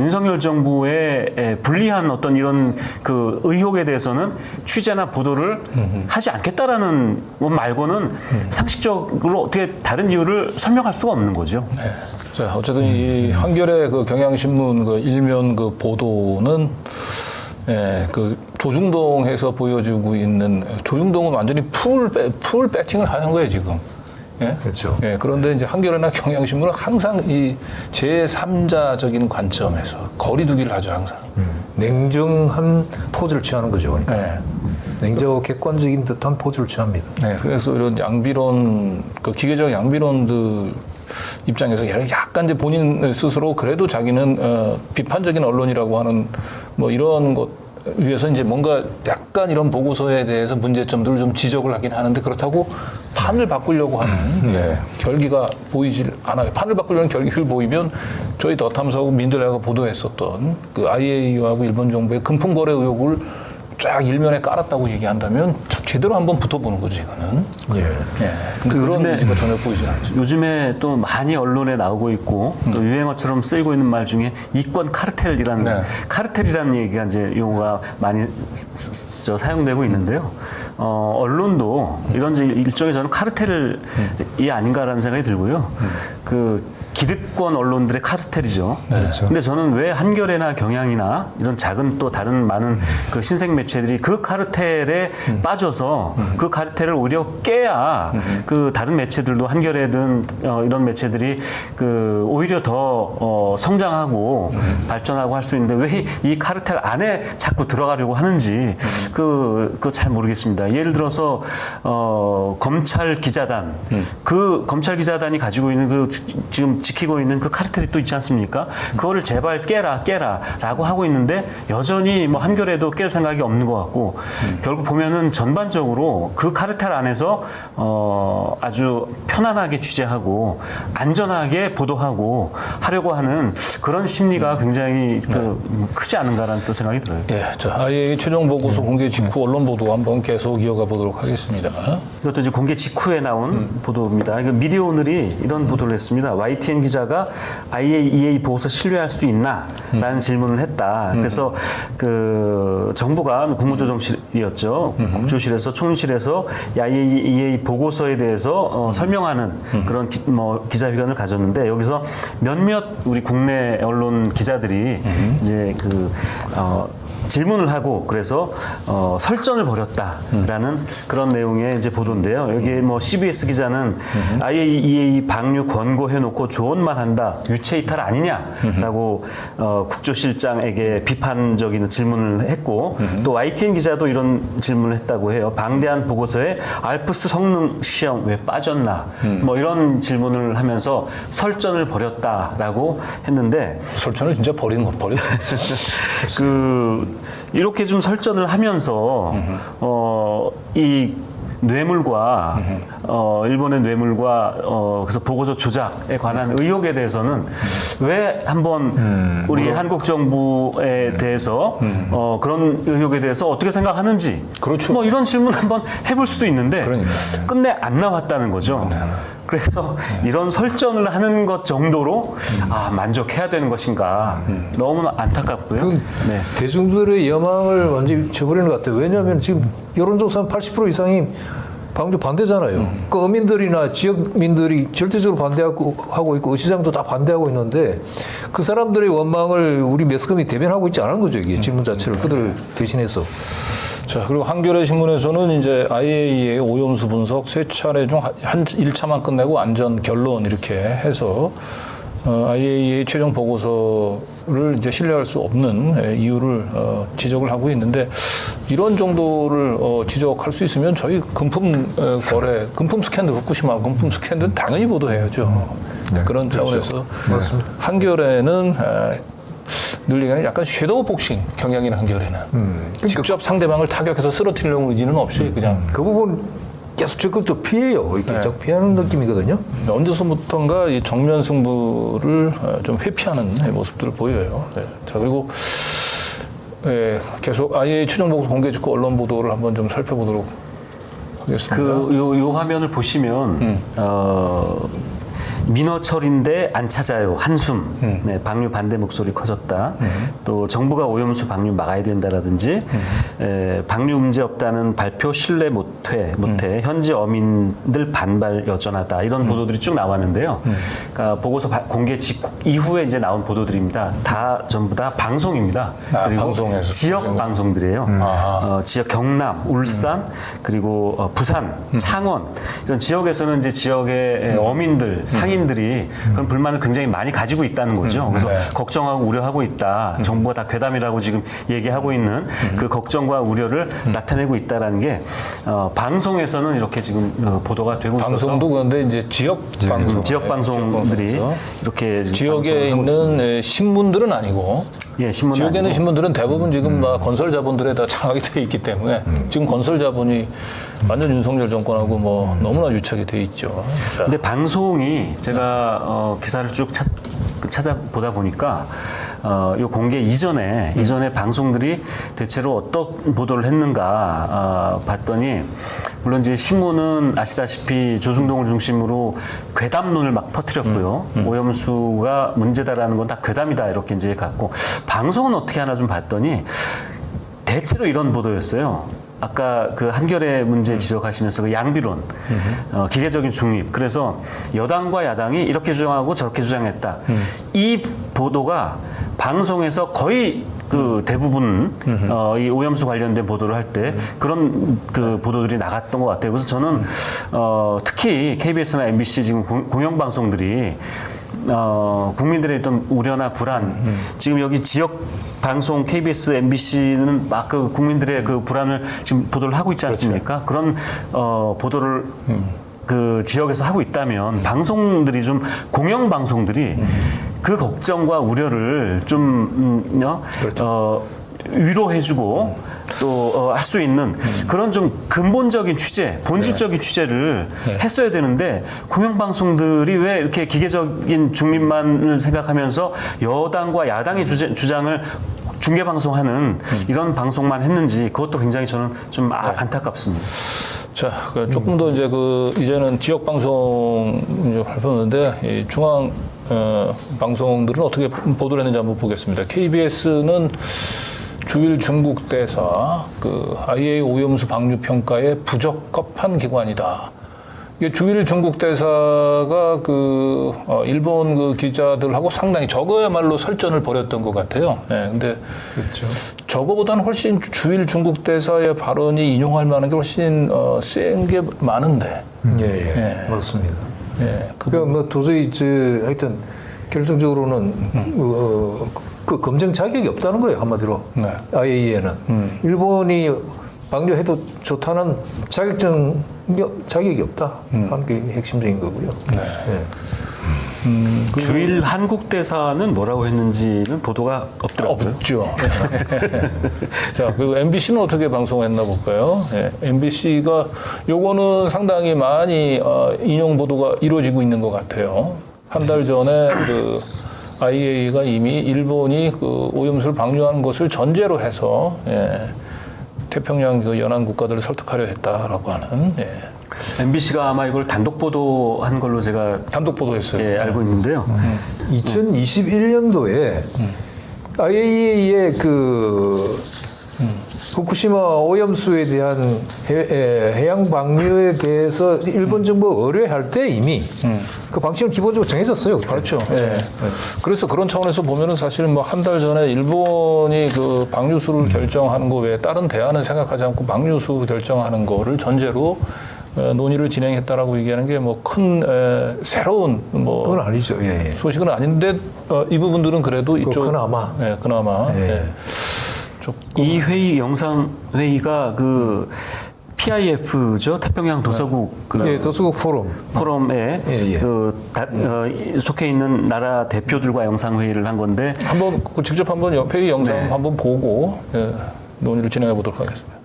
윤석열 정부의 불리한 어떤 이런 그 의혹에 대해서는 취재나 보도를 하지 않겠다라는 것 말고는 상식적으로 어떻게 다른 이유를 설명할 수가 없는 거죠. 네. 자, 어쨌든 이 한겨레 그 경향신문 그 일면 그 보도는 그 조중동에서 보여주고 있는 조중동은 완전히 풀 배팅을 하는 거예요 지금. 예? 그렇죠. 예, 그런데 이제 한겨레나 경향신문은 항상 이 제3자적인 관점에서 거리두기를 하죠 항상. 냉정한 포즈를 취하는 거죠. 그러니까 네. 냉정하고 객관적인 듯한 포즈를 취합니다. 네, 그래서 이런 양비론, 그 기계적 양비론들 입장에서 약간 이제 본인 스스로 그래도 자기는 비판적인 언론이라고 하는 뭐 이런 것 위해서 이제 뭔가 약간 이런 보고서에 대해서 문제점들을 좀 지적을 하긴 하는데 그렇다고 판을 바꾸려고 하는 결기가 보이질 않아요. 판을 바꾸려는 결기를 보이면 저희 더 탐사하고 민들레가 보도했었던 그 IAEA하고 일본 정부의 금품 거래 의혹을 쫙 일면에 깔았다고 얘기한다면 제대로 한번 붙어보는 거지 이거는. 근데 그런 의지가 전혀 보이지 않죠. 요즘에 또 많이 언론에 나오고 있고 또 유행어처럼 쓰이고 있는 말 중에 이권 카르텔이라는 카르텔이라는 얘기가 이제 용어가 많이 사용되고 있는데요. 언론도 이런 이제 일종의 저는 카르텔이 아닌가라는 생각이 들고요. 그 기득권 언론들의 카르텔이죠. 근데 저는 왜 한겨레나 경향이나 이런 작은 또 다른 많은 그 신생 매체들이 그 카르텔에 빠져서 그 카르텔을 오히려 깨야 그 다른 매체들도 한겨레든 이런 매체들이 그 오히려 더 성장하고 발전하고 할 수 있는데 왜 이 카르텔 안에 자꾸 들어가려고 하는지 그 잘 모르겠습니다. 예를 들어서 검찰 기자단 그 검찰 기자단이 가지고 있는 그 지금 지키고 있는 그 카르텔이 또 있지 않습니까? 그거를 제발 깨라라고 하고 있는데 여전히 뭐 한겨레도 깰 생각이 없는 것 같고 결국 보면은 전반적으로 그 카르텔 안에서 아주 편안하게 취재하고 안전하게 보도하고 하려고 하는 그런 심리가 굉장히 크지 않은가라는 또 생각이 들어요. 예, 자, IAEA 최종 보고서 공개 직후 언론 보도 한번 계속 이어가 보도록 하겠습니다. 이것도 이제 공개 직후에 나온 보도입니다. 미디어 오늘이 이런 보도를 했습니다. YTN 기자가 IAEA 보고서 신뢰할 수 있나? 라는 질문을 했다. 그래서 그 정부가 국무조정실이었죠. 국조실에서 총리실에서 IAEA 보고서에 대해서 설명하는 그런 기자회견을 가졌는데 여기서 몇몇 우리 국내 언론 기자들이 이제 질문을 하고 그래서 설전을 벌였다라는 그런 내용의 이제 보도인데요. 여기에 뭐 CBS 기자는 IAEA 방류 권고해놓고 조언만 한다 유체 이탈 아니냐라고 국조실장에게 비판적인 질문을 했고 또 YTN 기자도 이런 질문을 했다고 해요. 방대한 보고서에 알프스 성능 시험 왜 빠졌나 뭐 이런 질문을 하면서 설전을 벌였다라고 했는데 설전을 진짜 버린 이렇게 좀 설전을 하면서 이 뇌물과 일본의 뇌물과 그래서 보고서 조작에 관한 의혹에 대해서는 왜 한번 우리 한국 정부에 대해서 그런 의혹에 대해서 어떻게 생각하는지 그렇죠. 뭐 이런 질문 한번 해볼 수도 있는데 그러니까. 끝내 안 나왔다는 거죠. 그래서 이런 설전을 하는 것 정도로 만족해야 되는 것인가 너무나 안타깝고요. 대중들의 여망을 완전히 쳐버리는 것 같아요. 왜냐하면 지금 여론조사 80% 이상이 방류 반대잖아요. 그 어민들이나 지역민들이 절대적으로 반대하고 있고 의시장도 다 반대하고 있는데 그 사람들의 원망을 우리 매스컴이 대변하고 있지 않은 거죠. 이게 질문 자체를 그들 대신해서. 자, 그리고 한겨레 신문에서는 이제 IAEA의 오염수 분석 세 차례 중 한 1차만 끝내고 안전 결론 이렇게 해서 IAEA 최종 보고서를 이제 신뢰할 수 없는 이유를 지적을 하고 있는데 이런 정도를 지적할 수 있으면 저희 금품 거래, 금품 스캔들, 후쿠시마 금품 스캔들은 당연히 보도해야죠. 그런 차원에서 맞습니다. 한겨레는 늘 얘기하는 약간 섀도우 복싱 경향인 한겨레는 직접 상대방을 타격해서 쓰러뜨리려는 의지는 없이 그냥 그 부분 계속 적극적으로 피해요. 이렇게 자꾸 피하는 느낌이거든요. 언제서부턴가 이 정면 승부를 좀 회피하는 모습들을 보여요. 자, 그리고 계속 IAEA 최종 보고서 공개 직후 언론 보도를 한번 좀 살펴보도록 하겠습니다. 요 화면을 보시면 민어철인데 안 찾아요. 한숨. 네, 방류 반대 목소리 커졌다. 또 정부가 오염수 방류 막아야 된다라든지 방류 문제 없다는 발표 신뢰 못해 현지 어민들 반발 여전하다. 이런 보도들이 쭉 나왔는데요. 그러니까 보고서 공개 직후 이후에 이제 나온 보도들입니다. 다 전부 다 방송입니다. 그리고 방송에서 지역 방송들이에요. 지역 경남, 울산, 그리고 부산, 창원 이런 지역에서는 이제 지역의 어민들, 상인들이 그런 불만을 굉장히 많이 가지고 있다는 거죠. 그래서 걱정하고 우려하고 있다. 정부가 다 괴담이라고 지금 얘기하고 있는 그 걱정과 우려를 나타내고 있다라는 게 방송에서는 이렇게 지금 보도가 되고 있어서 방송도 그런데 이제 지역 방송, 지역 방송들이 이렇게 지역에 있는 신문들은 아니고 신문은 지역에 있는 아니고. 신문들은 대부분 지금 막 건설 자본들에 다 장악이 돼 있기 때문에 지금 건설 자본이 완전 윤석열 정권하고 뭐 너무나 유착이 돼 있죠. 근데 방송이 제가 기사를 쭉 찾아보다 보니까 요 공개 이전에 방송들이 대체로 어떤 보도를 했는가 봤더니 물론 이제 신문은 아시다시피 조중동을 중심으로 괴담론을 막 퍼뜨렸고요. 오염수가 문제다라는 건 다 괴담이다 이렇게 이제 갔고 방송은 어떻게 하나 좀 봤더니 대체로 이런 보도였어요. 아까 그 한겨레 문제 지적하시면서 그 양비론, 기계적인 중립. 그래서 여당과 야당이 이렇게 주장하고 저렇게 주장했다. 이 보도가 방송에서 거의 그 대부분 이 오염수 관련된 보도를 할 때 그런 그 보도들이 나갔던 것 같아요. 그래서 저는 특히 KBS나 MBC 지금 공영 방송들이 국민들의 어떤 우려나 불안, 지금 여기 지역 방송 KBS, MBC는 막 그 국민들의 그 불안을 지금 보도를 하고 있지 않습니까? 그런 보도를 그 지역에서 하고 있다면 방송들이 좀 공영 방송들이 그 걱정과 우려를 좀 위로해주고 또 할 수 있는 그런 좀 근본적인 취재, 본질적인 취재를 했어야 되는데 공영방송들이 왜 이렇게 기계적인 중립만을 생각하면서 여당과 야당의 주장을 중계방송하는 이런 방송만 했는지 그것도 굉장히 저는 좀 안타깝습니다. 자, 조금 더 이제 이제는 지역 방송 이제 발표하는데 이 중앙 방송들은 어떻게 보도를 했는지 한번 보겠습니다. KBS는 주일 중국 대사 IAEA 오염수 방류 평가에 부적합한 기관이다. 이게 주일 중국 대사가 일본 기자들하고 상당히 저거야말로 설전을 벌였던 것 같아요. 근데 그렇죠. 저거보다는 훨씬 주일 중국 대사의 발언이 인용할 만한 게 훨씬 센 게 많은데. 맞습니다. 그러니까 도저히 하여튼 결정적으로는 그 검증 자격이 없다는 거예요, 한마디로. IAEA는 일본이 방류해도 좋다는 자격이 없다 하는 게 핵심적인 거고요. 주일 한국 대사는 뭐라고 했는지는 보도가 없더라고요. 없죠. 자, 그리고 MBC는 어떻게 방송했나 볼까요? MBC가 요거는 상당히 많이 인용 보도가 이루어지고 있는 것 같아요. 한 달 전에 IAEA가 이미 일본이 오염수를 방류하는 것을 전제로 해서 태평양 연안 국가들을 설득하려 했다라고 하는. MBC가 아마 이걸 단독 보도한 걸로 제가 단독 보도했어요. 알고 있는데요. 2021년도에 IAEA의 후쿠시마 오염수에 대한 해양 방류에 대해서 일본 정부가 의뢰할 때 이미 그 방침은 기본적으로 정해졌어요. 그때. 그렇죠. 그래서 그런 차원에서 보면은 사실은 뭐 한 달 전에 일본이 방류수를 결정하는 거 외에 다른 대안은 생각하지 않고 방류수 결정하는 거를 전제로 논의를 진행했다라고 얘기하는 게 뭐 큰 새로운 뭐 그건 아니죠. 예, 예. 소식은 아닌데 이 부분들은 그래도 이쪽 그나마. 예, 그나마 예. 예. 조금 이 회의 영상 회의가 그 PIF죠 태평양 도서국 그 예, 도서국 포럼. 포럼에 예, 예. 속해 있는 나라 대표들과 영상 회의를 한 건데 한번 직접 한번 회의 영상 네. 한번 보고 논의를 진행해 보도록 하겠습니다.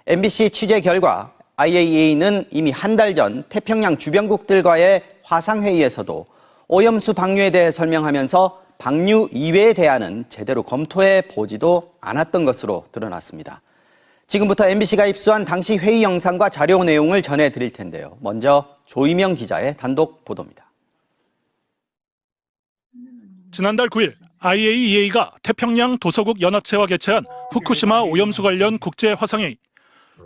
MBC 취재 결과 IAEA는 이미 한 달 전 태평양 주변국들과의 화상회의에서도 오염수 방류에 대해 설명하면서 방류 이외의 대안은 제대로 검토해 보지도 않았던 것으로 드러났습니다. 지금부터 MBC가 입수한 당시 회의 영상과 자료 내용을 전해드릴 텐데요. 먼저 조이명 기자의 단독 보도입니다. 지난달 9일 IAEA가 태평양 도서국 연합체와 개최한 후쿠시마 오염수 관련 국제 화상회의.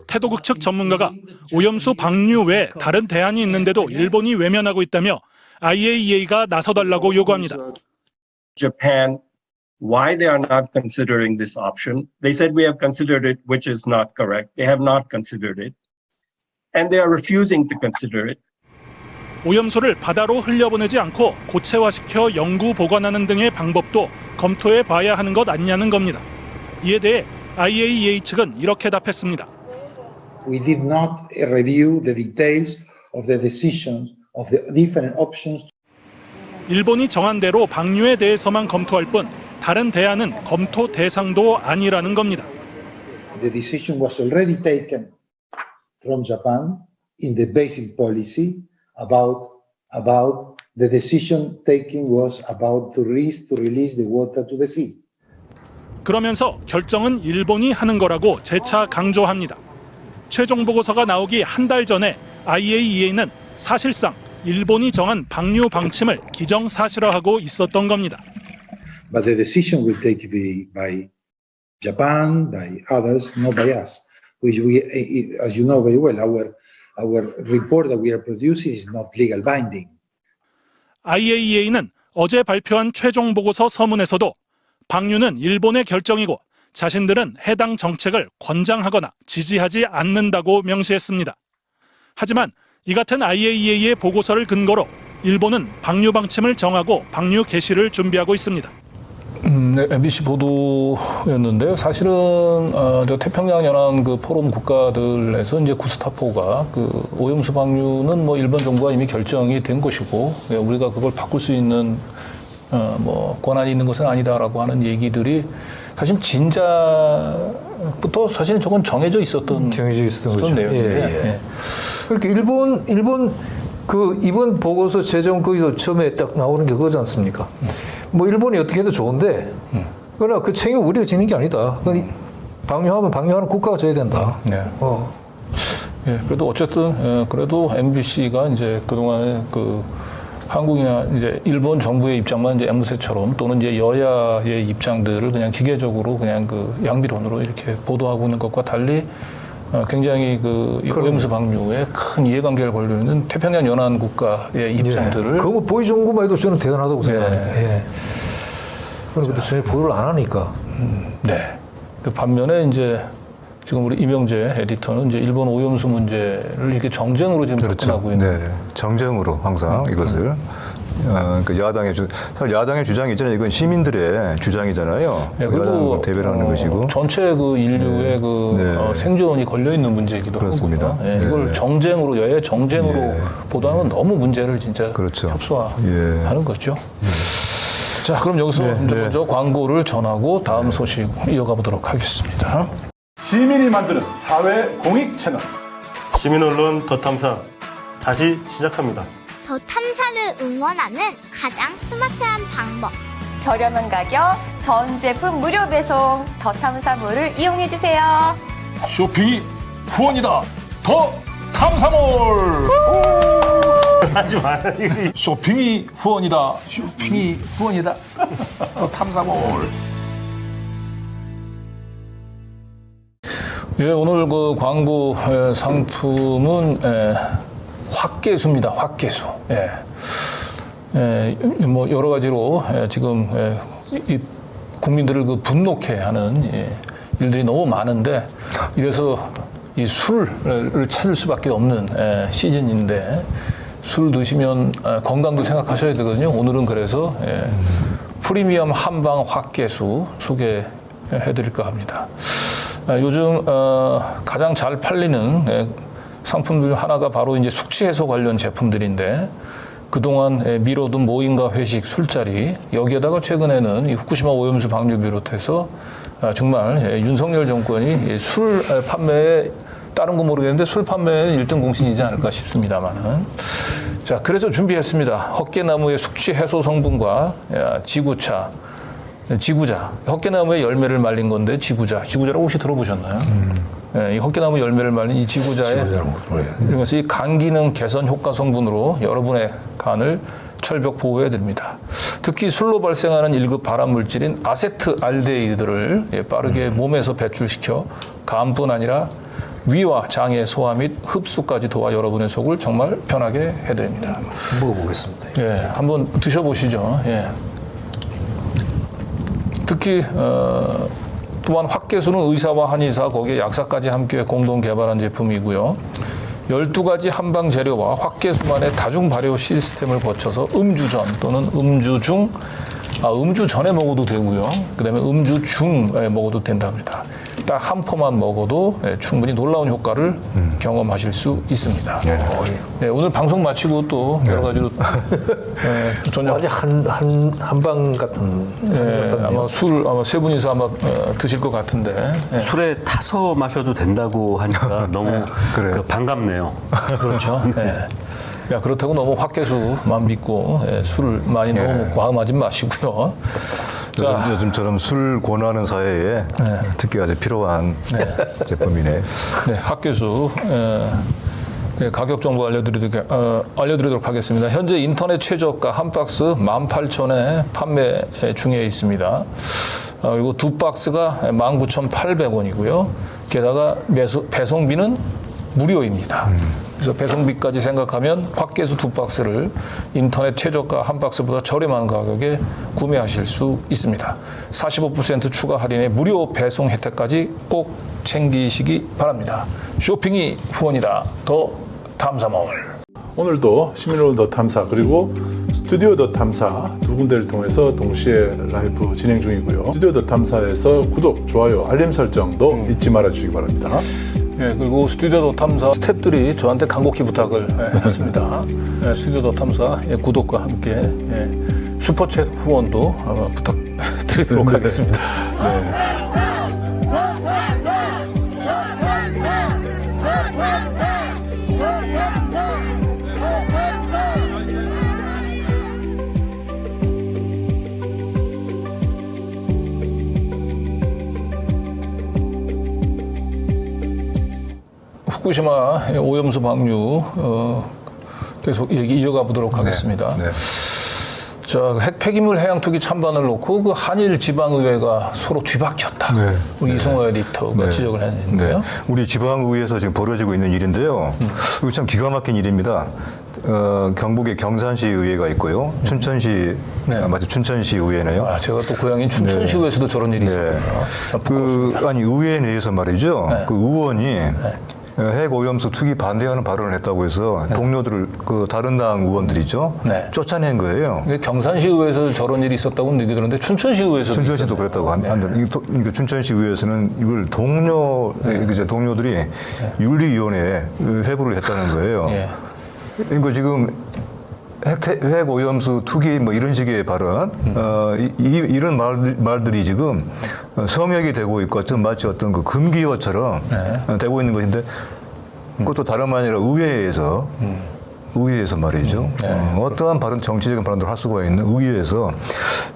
태도국 측 전문가가 오염수 방류 외 다른 대안이 있는데도 일본이 외면하고 있다며 IAEA가 나서달라고 요구합니다. Japan, why they are not considering this option. They said we have considered it, which is not correct. They have not considered it. And they are refusing to consider it. 오염수를 바다로 흘려보내지 않고 고체화시켜 영구 보관하는 등의 방법도 검토해 봐야 하는 것 아니냐는 겁니다. 이에 대해 IAEA 측은 이렇게 답했습니다. We did not review the details of the decisions of the different options. 일본이 정한 대로 방류에 대해서만 검토할 뿐 다른 대안은 검토 대상도 아니라는 겁니다. The decision was already taken from Japan in the basic policy about the decision taking was about to release the water to the sea. 그러면서 결정은 일본이 하는 거라고 재차 강조합니다. 최종 보고서가 나오기 한 달 전에 IAEA는 사실상 일본이 정한 방류 방침을 기정사실화하고 있었던 겁니다. But the decision will take by Japan, by others, not by us. Which we, as you know very well, our report that we are producing is not legal binding. IAEA는 어제 발표한 최종 보고서 서문에서도 방류는 일본의 결정이고 자신들은 해당 정책을 권장하거나 지지하지 않는다고 명시했습니다. 하지만 이 같은 IAEA의 보고서를 근거로 일본은 방류 방침을 정하고 방류 개시를 준비하고 있습니다. 네, MBC 보도였는데요. 사실은 저 태평양 연안 그 포럼 국가들에서 이제 구스타포가 그 오염수 방류는 뭐 일본 정부가 이미 결정이 된 것이고 우리가 그걸 바꿀 수 있는 뭐 권한이 있는 것은 아니다라고 하는 얘기들이 사실 진짜부터 사실은 저건 정해져 있었던 거죠. 내용인데. 예. 그렇게 일본 그 이번 보고서 제정 거기도 처음에 딱 나오는 게 그거지 않습니까? 뭐 일본이 어떻게 해도 좋은데 그러나 그 책임 우리가 지는 게 아니다. 방류하면 방류하는 국가가 져야 된다. 네. 예, 그래도 어쨌든 그래도 MBC가 이제 그동안에 그 한국이나 이제 일본 정부의 입장만 이제 앵무새처럼 또는 이제 여야의 입장들을 그냥 기계적으로 그냥 그 양비론으로 이렇게 보도하고 있는 것과 달리 굉장히 그 오염수 방류에 큰 이해관계를 걸고 있는 태평양 연안 국가의 입장들을 그거 보여준 것만 해도 저는 대단하다고 생각합니다. 예. 그런데 전혀 보도를 안 하니까. 네. 그 반면에 이제 지금 우리 이명재 에디터는 이제 일본 오염수 문제를 이렇게 정쟁으로 지금 접근하고 있는. 네, 정쟁으로 항상 이것을. 그 사실 야당의 주장이 있잖아요. 이건 시민들의 주장이잖아요. 네, 그리고 대변하는 것이고. 전체 그 인류의 생존이 걸려 있는 문제이기도 그렇습니다. 하고요. 네, 이걸 정쟁으로 여야의 정쟁으로 보도하는 건 너무 문제를 진짜 그렇죠. 협소화하는 거죠. 자, 그럼 여기서 먼저 광고를 전하고 다음 소식 이어가 보도록 하겠습니다. 시민이 만드는 사회 공익 채널 시민 언론 더 탐사 다시 시작합니다. 더 탐사를 응원하는 가장 스마트한 방법. 저렴한 가격, 전 제품 무료 배송, 더 탐사몰을 이용해주세요. 쇼핑이 후원이다. 더 탐사몰. 하지 마요. 쇼핑이 후원이다. 쇼핑이 후원이다. 더 탐사몰. 예, 오늘 그 광고 상품은 확개수입니다. 확개수. 뭐 여러 가지로 지금 이 국민들을 그 분노케 하는 일들이 너무 많은데 이래서 이 술을 찾을 수밖에 없는 시즌인데 술 드시면 건강도 생각하셔야 되거든요. 오늘은 그래서 프리미엄 한방 확개수 소개해드릴까 합니다. 요즘 가장 잘 팔리는 상품들 하나가 바로 이제 숙취 해소 관련 제품들인데 그동안 미뤄둔 모임과 회식, 술자리 여기에다가 최근에는 이 후쿠시마 오염수 방류 비롯해서 정말 윤석열 정권이 술 판매에 다른 거 모르겠는데 술 판매는 1등 공신이지 않을까 싶습니다만은. 자, 그래서 준비했습니다. 헛개나무의 숙취 해소 성분과 지구자. 헛개나무의 열매를 말린 건데 지구자라고 혹시 들어보셨나요? 이 헛개나무 열매를 말린 이 지구자에 이것이 간 기능 개선 효과 성분으로 여러분의 간을 철벽 보호해 드립니다. 특히 술로 발생하는 1급 발암 물질인 아세트알데히드를 빠르게 몸에서 배출시켜 간뿐 아니라 위와 장의 소화 및 흡수까지 도와 여러분의 속을 정말 편하게 해드립니다. 먹어보겠습니다. 예, 한번 드셔보시죠. 예. 특히 또한 확개수는 의사와 한의사 거기에 약사까지 함께 공동 개발한 제품이고요. 12가지 한방 재료와 확개수만의 다중 발효 시스템을 거쳐서 음주 전 또는 음주 중, 음주 전에 먹어도 되고요. 그다음에 음주 중에 먹어도 된답니다. 딱 한 포만 먹어도 충분히 놀라운 효과를 경험하실 수 있습니다. 오늘 방송 마치고 또 여러 가지로 저녁 아주 한방 같은. 아마 술 아마 세 분이서 아마 드실 것 같은데. 술에 타서 마셔도 된다고 하니까 너무 반갑네요. 그렇죠. 야, 그렇다고 너무 확개수만 믿고 술을 많이 너무 과음하지 마시고요. 요즘처럼 술 권하는 사회에 특히 아주 필요한 제품이네. 네, 확개수 가격 정보 알려드리도록 하겠습니다. 현재 인터넷 최저가 한 박스 18,000원에 판매 중에 있습니다. 그리고 두 박스가 19,800원이고요. 게다가 배송비는 무료입니다. 그래서 배송비까지 생각하면 확개수 두 박스를 인터넷 최저가 한 박스보다 저렴한 가격에 구매하실 수 있습니다. 45% 추가 할인에 무료 배송 혜택까지 꼭 챙기시기 바랍니다. 쇼핑이 후원이다. 더 탐사마을. 오늘도 시민으로 더 탐사 그리고 스튜디오 더 탐사 두 군데를 통해서 동시에 라이브 진행 중이고요. 스튜디오 더 탐사에서 구독, 좋아요, 알림 설정도 잊지 말아 주시기 바랍니다. 그리고 스튜디오 더 탐사 스태프들이 저한테 간곡히 부탁을 했습니다. 스튜디오 더 탐사 구독과 함께 슈퍼챗 후원도 아마 부탁드리도록 하겠습니다. 후쿠시마 오염수 방류 계속 얘기 이어가 보도록 하겠습니다. 자, 핵 폐기물 해양 투기 찬반을 놓고 그 한일 지방의회가 서로 뒤바뀌었다. 우리 이승호 에디터가 지적을 했는데요. 우리 지방의회에서 지금 벌어지고 있는 일인데요. 이거 참 기가 막힌 일입니다. 경북의 경산시 의회가 있고요. 춘천시 맞죠? 춘천시 의회네요. 제가 또 고향인 춘천시의회에서도 저런 일이 있어요. 아니 의회 내에서 말이죠. 그 의원이 핵 오염수 투기 반대하는 발언을 했다고 해서 동료들을 그 다른 당 의원들이죠. 쫓아낸 거예요. 경산시의회에서 저런 일이 있었다고는 얘기 들었는데 춘천시의회에서도 춘천시도 그랬다고 한다. 춘천시 의회에서는 이걸 동료들이 윤리위원회에 회부를 했다는 거예요. 그러니까 지금 핵 오염수 투기 뭐 이런 식의 발언, 이런 말들이 지금 성역이 되고 있고 마치 어떤 그 금기어처럼 되고 있는 것인데 그것도 다름 아니라 의회에서 말이죠. 어떠한 정치적인 발언도 할 수가 있는 의회에서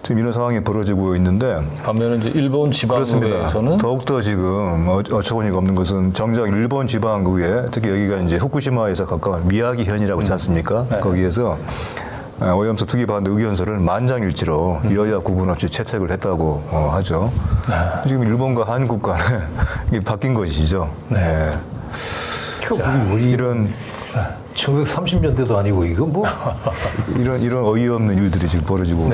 지금 이런 상황이 벌어지고 있는데 반면에 이제 일본 지방의회에서는 더욱더 지금 어처구니가 없는 것은 정작 일본 지방의회 특히 여기가 이제 후쿠시마에서 가까운 미야기현이라고 있지 않습니까? 거기에서 오염수 투기 반대 의견서를 만장일치로 여야 구분 없이 채택을 했다고 하죠. 지금 일본과 한국 간에 이게 바뀐 것이죠. 우리 이런 1930년대도 아니고 이거 뭐 이런 어이없는 일들이 지금 벌어지고.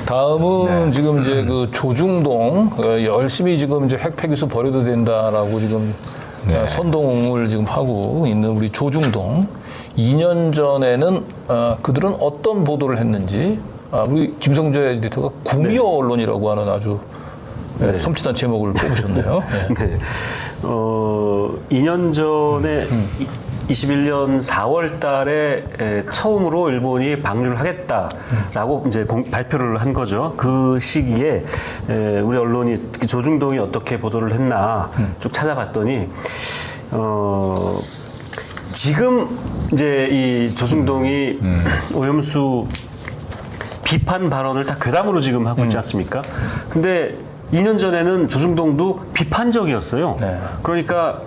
다음은 지금 이제 그 조중동 열심히 지금 이제 핵 폐기수 버려도 된다라고 지금 선동을 지금 하고 있는 우리 조중동 2년 전에는 그들은 어떤 보도를 했는지 우리 김성재 에디터가 구미호 언론이라고 하는 아주 섬찟한 제목을 뽑으셨네요. 네. 2년 전에 21년 4월 달에 처음으로 일본이 방류를 하겠다라고 이제 발표를 한 거죠. 그 시기에 우리 언론이 특히 조중동이 어떻게 보도를 했나 쭉 찾아봤더니 지금 이제 이 조중동이 오염수 비판 발언을 다 괴담으로 지금 하고 있지 않습니까? 근데 2년 전에는 조중동도 비판적이었어요. 그러니까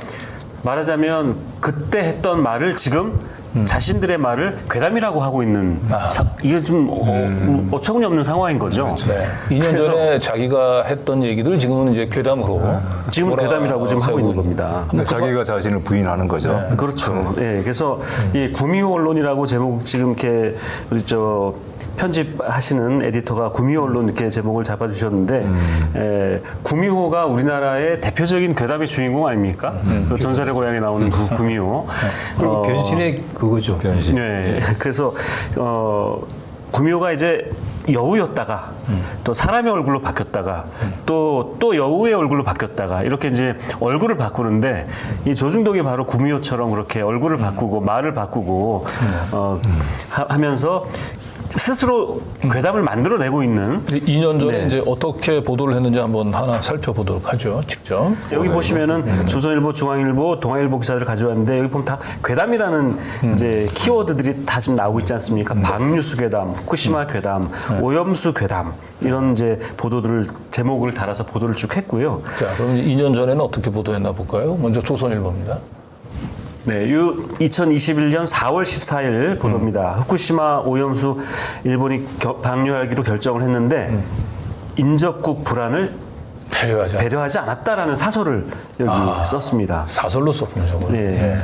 말하자면 그때 했던 말을 지금 자신들의 말을 괴담이라고 하고 있는 이게 좀 어처구니 없는 상황인 거죠. 2년 전에 자기가 했던 얘기들 지금은 이제 괴담으로 지금은 괴담이라고 지금 하고 있는 겁니다. 자기가 자신을 부인하는 거죠. 그렇죠. 예, 그래서 이 구미호 언론이라고 제목 지금 이렇게 우리 편집하시는 에디터가 구미호 언론 이렇게 제목을 잡아주셨는데 구미호가 우리나라의 대표적인 괴담의 주인공 아닙니까? 그 전설의 고향에 나오는 그 구미호. 그리고 변신의 그거죠. 변신. 네. 그래서 구미호가 이제 여우였다가 또 사람의 얼굴로 바뀌었다가 또 여우의 얼굴로 바뀌었다가 이렇게 이제 얼굴을 바꾸는데 이 조중동이 바로 구미호처럼 그렇게 얼굴을 바꾸고 말을 바꾸고 하면서 스스로 괴담을 만들어내고 있는 2년 전에 이제 어떻게 보도를 했는지 한번 하나 살펴보도록 하죠. 직접. 여기 보시면은 조선일보, 중앙일보, 동아일보 기사들을 가져왔는데 여기 보면 다 괴담이라는 이제 키워드들이 다 지금 나오고 있지 않습니까? 방류수 괴담, 후쿠시마 괴담, 오염수 괴담 이런 이제 보도들을 제목을 달아서 보도를 쭉 했고요. 자, 그럼 2년 전에는 어떻게 보도했나 볼까요? 먼저 조선일보입니다. 네, 2021년 4월 14일 보도입니다. 후쿠시마 오염수 일본이 방류하기로 결정을 했는데 인접국 불안을 배려하지 않았다라는 사설을 여기 썼습니다. 사설로 썼군요, 저걸. 네.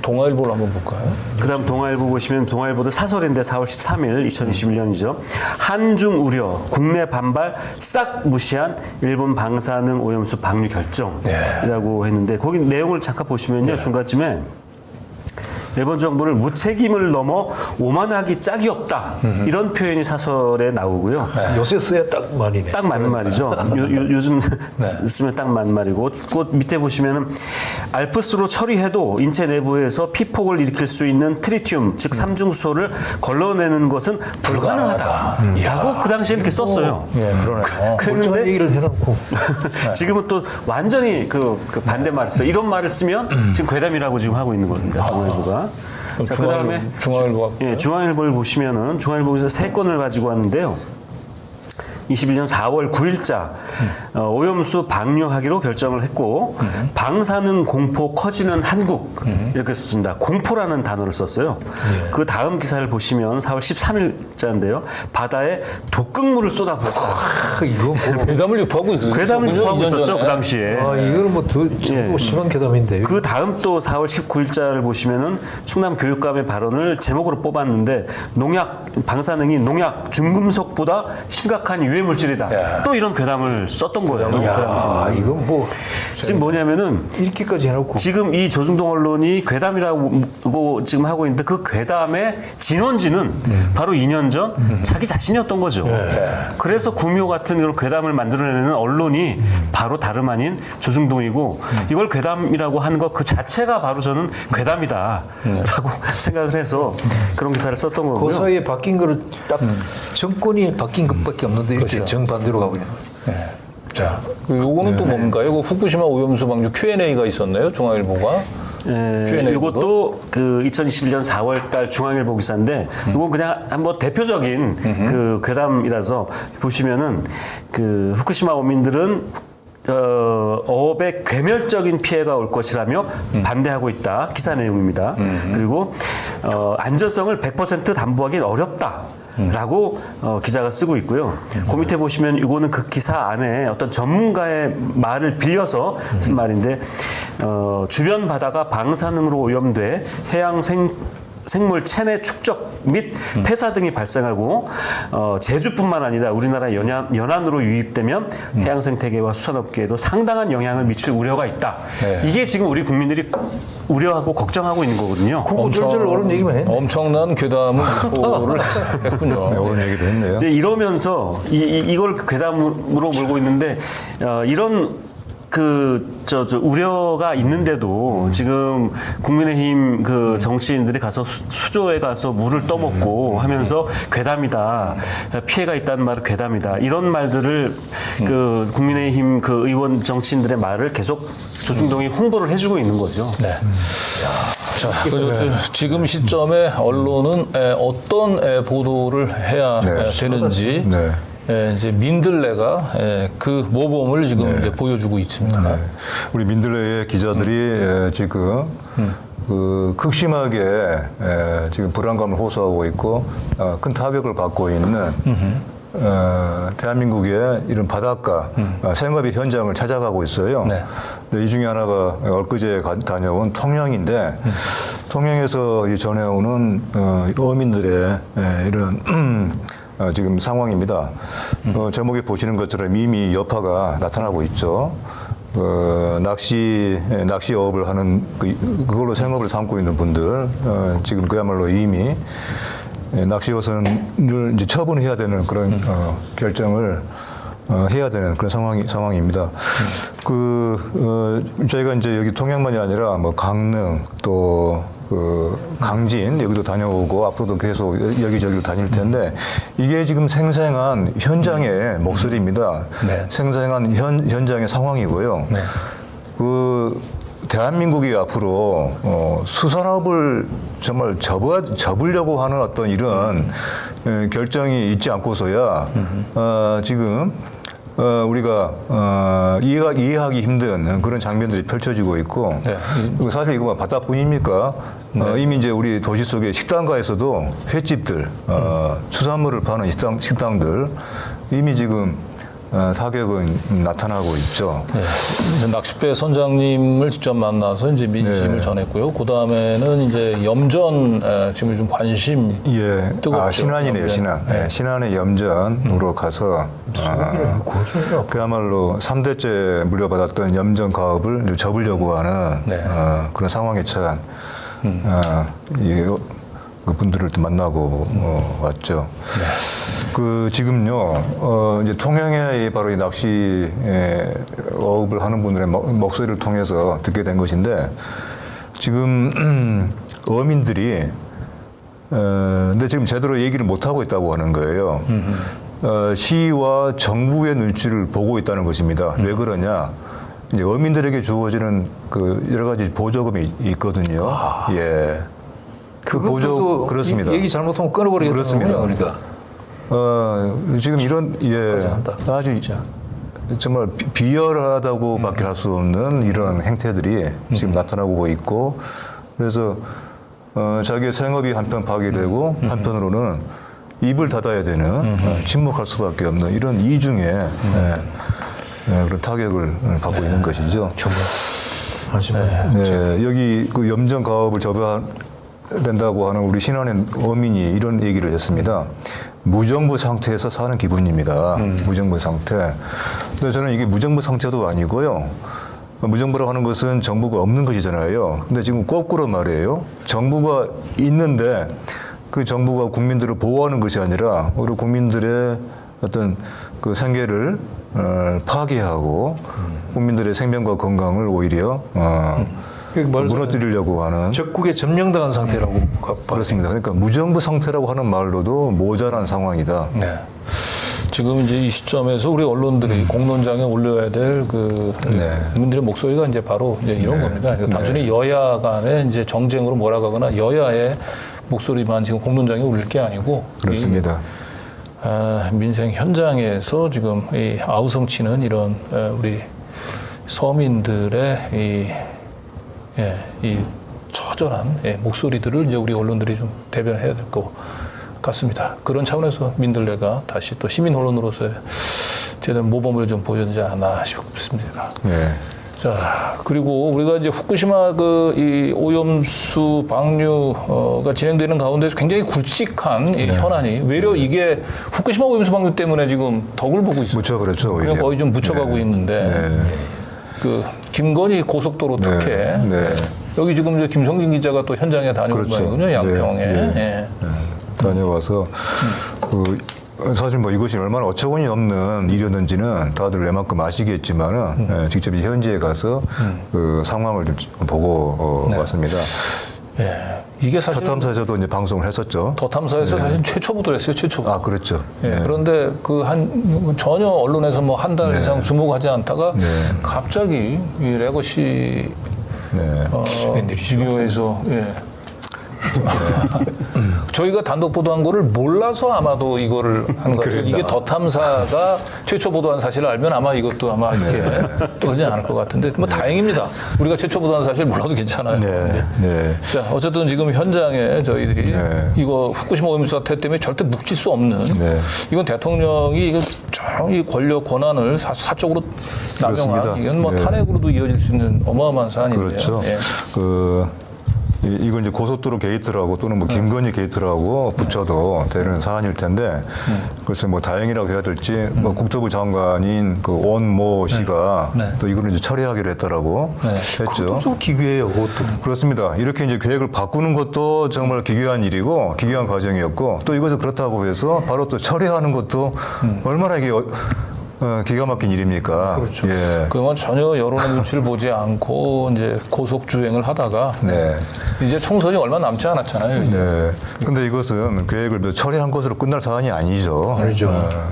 동아일보를 한번 볼까요? 그다음 동아일보 보시면 동아일보도 사설인데 4월 13일 2021년이죠. 한중 우려, 국내 반발 싹 무시한 일본 방사능 오염수 방류 결정이라고 했는데 거기 내용을 잠깐 보시면요. 중간쯤에 일본 정부를 무책임을 넘어 오만하기 짝이 없다. 이런 표현이 사설에 나오고요. 요새 써야 딱 말이네. 딱 맞는 말이죠. 요즘 쓰면 딱 맞는 말이고, 그 밑에 보시면은 알프스로 처리해도 인체 내부에서 피폭을 일으킬 수 있는 트리튬, 즉 삼중수소를 걸러내는 것은 불가능하다라고 그 당시에 이렇게 썼어요. 예, 그러네요. 그런 얘기를 해놓고 지금은 또 완전히 그 반대 말을 써. 이런 말을 쓰면 지금 괴담이라고 지금 하고 있는 겁니다. 동아일보가. 자, 그다음에 중앙일보가 중앙일보를 보시면은 중앙일보에서 세 건을 가지고 왔는데요. 21년 4월 9일자 오염수 방류하기로 결정을 했고 방사능 공포 커지는 한국 이렇게 썼습니다. 공포라는 단어를 썼어요. 그 다음 기사를 보시면 4월 13일자인데요. 바다에 독극물을 쏟아부었다. 이거 뭐 괴담을 유포하고 괴담을 유포하고 있었죠. 그 당시에. 이거는 뭐 심한 괴담인데. 그 다음 또 4월 19일자를 보시면은 충남 교육감의 발언을 제목으로 뽑았는데 방사능이 농약, 중금속보다 심각한 유해 물질이다. 또 이런 괴담을 썼던 거예요. 이건 뭐 지금 뭐냐면은 읽기까지 해놓고 지금 이 조중동 언론이 괴담이라고 지금 하고 있는데 그 괴담의 진원지는 바로 2년 전 자기 자신이었던 거죠. 그래서 구미호 같은 이런 괴담을 만들어내는 언론이 바로 다름 아닌 조중동이고 이걸 괴담이라고 하는 것 그 자체가 바로 저는 괴담이다라고 생각을 해서 그런 기사를 썼던 거고요. 그 사이에 바뀐 거를 딱 정권이 바뀐 것밖에 없는데 이렇게 그렇죠. 정반대로 가고 있는. 자, 요거는 또 뭔가요? 그 후쿠시마 오염수 방류 Q&A가 있었나요? 중앙일보가? 이것도 그 2021년 4월달 중앙일보 기사인데 이건 그냥 한번 대표적인 그 괴담이라서 보시면은 그 후쿠시마 어민들은 어업에 괴멸적인 피해가 올 것이라며 반대하고 있다. 기사 내용입니다. 그리고 안전성을 100% 담보하기는 어렵다. 라고 기자가 쓰고 있고요. 그 밑에 보시면 이거는 그 기사 안에 어떤 전문가의 말을 빌려서 쓴 말인데 주변 바다가 방사능으로 오염돼 해양 생물 체내 축적 및 폐사 등이 발생하고 제주뿐만 아니라 우리나라 연안으로 유입되면 해양 생태계와 수산업계에도 상당한 영향을 미칠 우려가 있다. 네. 이게 지금 우리 국민들이 우려하고 걱정하고 있는 거거든요. 절절 옳은 얘기만 해. 엄청난 괴담을 유포를 했군요. 네, 오늘 얘기를 했네요. 이제 이러면서 이걸 괴담으로 몰고 있는데 이런 우려가 있는데도 지금 국민의힘 그 정치인들이 가서 수조에 가서 물을 떠먹고 하면서 괴담이다, 피해가 있다는 말은 괴담이다, 이런 말들을 그 국민의힘 그 의원 정치인들의 말을 계속 조중동이 홍보를 해주고 있는 거죠. 네. 자, 지금 시점에 언론은 어떤 보도를 해야 되는지 이제 민들레가 그 모범을 지금 이제 보여주고 있습니다. 네. 우리 민들레의 기자들이 지금 그 극심하게 지금 불안감을 호소하고 있고 큰 타격을 받고 있는 대한민국의 이런 바닷가 생업의 현장을 찾아가고 있어요. 네. 이 중에 하나가 엊그제 다녀온 통영인데 통영에서 전해오는 어민들의 이런 지금 상황입니다. 제목에 보시는 것처럼 이미 여파가 나타나고 있죠. 낚시업을 하는 그걸로 생업을 삼고 있는 분들 지금 그야말로 이미 낚시어선을 이제 처분해야 되는 그런 결정을 해야 되는 그런 상황입니다. 저희가 이제 여기 통영만이 아니라 뭐 강릉 또 강진 여기도 다녀오고 앞으로도 계속 여기저기로 다닐 텐데 이게 지금 생생한 현장의 목소리입니다. 네. 생생한 현장의 상황이고요. 네. 대한민국이 앞으로 수산업을 정말 접으려고 하는 어떤 이런 결정이 있지 않고서야 지금 우리가 이해하기 힘든 그런 장면들이 펼쳐지고 있고 사실 이거 바다뿐입니까? 이미 이제 우리 도시 속의 식당가에서도 횟집들, 수산물을 파는 식당들 이미 지금 타격은 나타나고 있죠. 네. 낚싯배 선장님을 직접 만나서 이제 민심을 전했고요. 그 다음에는 이제 염전 지금 좀 관심 뜨겁죠. 신안이네요, 신안. 네. 신안의 염전으로 가서 그야말로 3대째 물려받았던 염전 가업을 접으려고 하는 그런 상황에 처한 그 분들을 또 만나고 왔죠. 지금요, 이제 통영에 바로 이 낚시 어업을 하는 분들의 목소리를 통해서 듣게 된 것인데, 지금 어민들이, 근데 지금 제대로 얘기를 못 하고 있다고 하는 거예요. 시와 정부의 눈치를 보고 있다는 것입니다. 왜 그러냐? 이제 어민들에게 주어지는 그 여러 가지 보조금이 있거든요. 그 보조 그렇습니다. 얘기 잘못하면 끊어버리겠다. 그렇습니다. 그러니까. 지금 이런 아주 정말 비열하다고밖에 할 수 없는 이런 행태들이 지금 나타나고 있고 그래서 자기의 생업이 한편 파괴되고 한편으로는 입을 닫아야 되는 침묵할 수밖에 없는 이런 이중의 그런 타격을 받고 있는 것이죠. 여기 그 염전 가업을 접어야 된다고 하는 우리 신안의 어민이 이런 얘기를 했습니다. 무정부 상태에서 사는 기분입니다. 무정부 상태. 근데 저는 이게 무정부 상태도 아니고요. 무정부라고 하는 것은 정부가 없는 것이잖아요. 근데 지금 거꾸로 말이에요. 정부가 있는데 그 정부가 국민들을 보호하는 것이 아니라 우리 국민들의 어떤 그 생계를 파괴하고 국민들의 생명과 건강을 오히려 무너뜨리려고 하는 적국에 점령당한 상태라고 그렇습니다. 그러니까 무정부 상태라고 하는 말로도 모자란 상황이다. 네. 지금 이제 이 시점에서 우리 언론들이 공론장에 올려야 될 국민들의 목소리가 이제 바로 이제 이런 겁니다. 그러니까 단순히 여야 간의 이제 정쟁으로 몰아가거나 여야의 목소리만 지금 공론장에 올릴 게 아니고 그렇습니다. 민생 현장에서 지금 이 아우성치는 이런 우리 서민들의 이 처절한 목소리들을 이제 우리 언론들이 좀 대변해야 될 것 같습니다. 그런 차원에서 민들레가 다시 또 시민 언론으로서의 제대로 모범을 좀 보여주지 않나 싶습니다. 자, 그리고 우리가 이제 후쿠시마 이 오염수 방류가 진행되는 가운데서 굉장히 굵직한 이 현안이 외려 이게 후쿠시마 오염수 방류 때문에 지금 덕을 보고 있어요. 묻혀버렸죠. 그냥 거의 좀 묻혀가고 있는데 그 김건희 고속도로 특혜 여기 지금 이제 김성진 기자가 또 현장에 다녀온 거거든요. 양평에 다녀와서 사실 뭐 이것이 얼마나 어처구니 없는 일이었는지는 다들 웬만큼 아시겠지만은 직접 이 현지에 가서 그 상황을 좀 보고 왔습니다. 이게 사실 더탐사에서도 이제 방송을 했었죠. 더탐사에서 사실 최초 보도를 했어요. 최초. 아, 그렇죠. 그런데 전혀 언론에서 뭐 한 달 이상 주목하지 않다가 갑자기 이 레거시 비디오에서 저희가 단독 보도한 거를 몰라서 아마도 이거를 한 거죠. 이게 더탐사가 최초 보도한 사실을 알면 아마 이것도 아마 이렇게 떠들지 않을 것 같은데 뭐 다행입니다. 우리가 최초 보도한 사실 몰라도 괜찮아요. 자, 어쨌든 지금 현장에 저희들이 이거 후쿠시마 오염수 사태 때문에 절대 묵힐 수 없는 이건 대통령이 이 권력 권한을 사적으로 남용한 이건 뭐 탄핵으로도 이어질 수 있는 어마어마한 사안인데요. 그렇죠. 이건 이제 고속도로 게이트라고 또는 뭐 김건희 게이트라고 붙여도 되는 사안일 텐데 글쎄 뭐 다행이라고 해야 될지 뭐 국토부 장관인 그 원모 씨가 또 이거를 이제 처리하기로 했다라고 했죠. 좀 기괴해요, 그것도. 그렇습니다. 이렇게 이제 계획을 바꾸는 것도 정말 기괴한 일이고 기괴한 과정이었고 또 이것을 그렇다고 해서 바로 또 처리하는 것도 얼마나 이게 기가 막힌 일입니까? 그렇죠. 그동안 전혀 여론의 눈치를 보지 않고 이제 고속 주행을 하다가 이제 총선이 얼마 남지 않았잖아요. 근데 이것은 계획을 처리한 것으로 끝날 사안이 아니죠.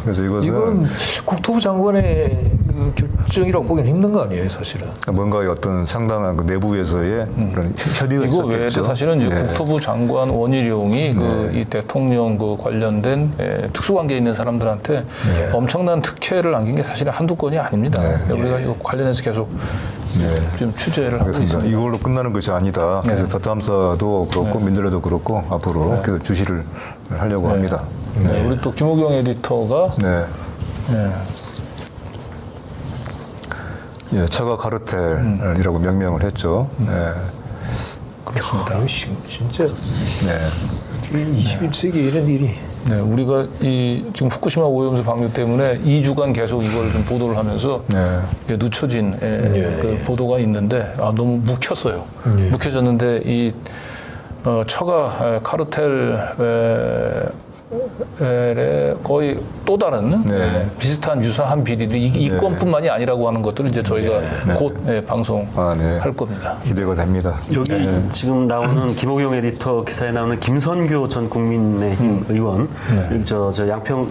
그래서 이건 국토부 장관의 그 결정이라고 보기는 힘든 거 아니에요, 사실은. 뭔가 어떤 상당한 그 내부에서의 그런 협의가 이거 외에도 있었겠죠. 사실은 이제 국토부 장관 원희룡이 이 대통령 그 관련된 특수관계에 있는 사람들한테 엄청난 특혜를 안긴 게 사실은 한두 건이 아닙니다. 우리가 이거 관련해서 계속 지금 취재를 하고 있습니다. 이걸로 끝나는 것이 아니다. 그래서 더탐사도 그렇고 민들레도 그렇고 앞으로 계속 주시를 하려고 합니다. 우리 또 김호경 에디터가 차가 카르텔이라고 명명을 했죠. 그렇습니다. 진짜 21세기 이런 일이. 우리가 지금 후쿠시마 오염수 방류 때문에 2주간 계속 이걸 좀 보도를 하면서 늦춰진 그 보도가 있는데 너무 묵혔어요. 묵혀졌는데 이 처가 카르텔 거의 또 다른 비슷한 유사한 비리들이 이 건뿐만이 아니라고 하는 것들을 이제 저희가 곧 방송할 겁니다. 기대가 됩니다. 여기 지금 나오는 김호경 에디터 기사에 나오는 김선교 전 국민의힘 의원, 여기 저 양평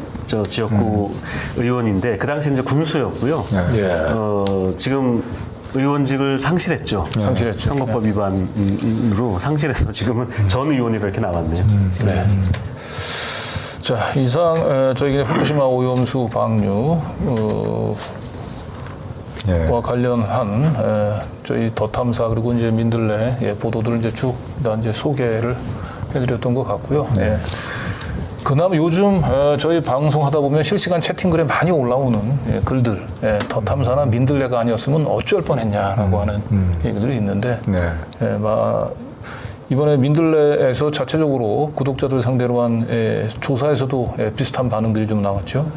지역구 의원인데 그 당시 이제 군수였고요. 지금 의원직을 상실했죠. 선거법 위반으로 상실해서 지금은 전 의원이라 이렇게 나왔네요. 자, 이상 저희 후쿠시마 오염수 방류와 관련한 저희 더탐사 그리고 이제 민들레 보도들을 이제 쭉 이제 소개를 해드렸던 것 같고요. 그나마 요즘 저희 방송하다 보면 실시간 채팅글에 많이 올라오는 글들, 더탐사나 민들레가 아니었으면 어쩔 뻔했냐라고 하는 얘기들이 있는데 이번에 민들레에서 자체적으로 구독자들 상대로 한 조사에서도 비슷한 반응들이 좀 나왔죠.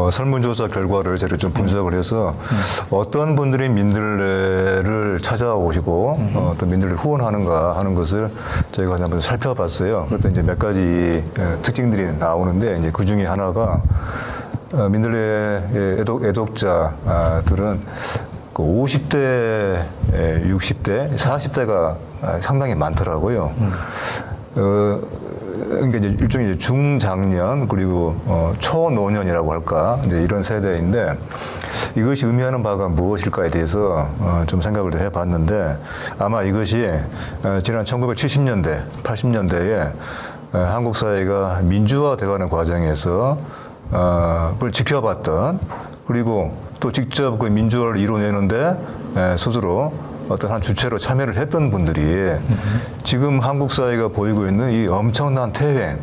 설문조사 결과를 저희가 좀 분석을 해서 어떤 분들이 민들레를 찾아오시고 또 민들레를 후원하는가 하는 것을 저희가 한번 살펴봤어요. 그랬더니 이제 몇 가지 특징들이 나오는데 이제 그 중에 하나가 민들레 애독자들은 50대, 60대, 40대가 상당히 많더라고요. 그러니까 이제 일종의 중장년 그리고 초노년이라고 할까 이제 이런 세대인데 이것이 의미하는 바가 무엇일까에 대해서 좀 생각을 해봤는데 아마 이것이 지난 1970년대, 80년대에 한국 사회가 민주화돼가는 과정에서 그걸 지켜봤던 그리고 또 직접 그 민주화를 이뤄내는데 스스로 어떤 한 주체로 참여를 했던 분들이 지금 한국 사회가 보이고 있는 이 엄청난 퇴행,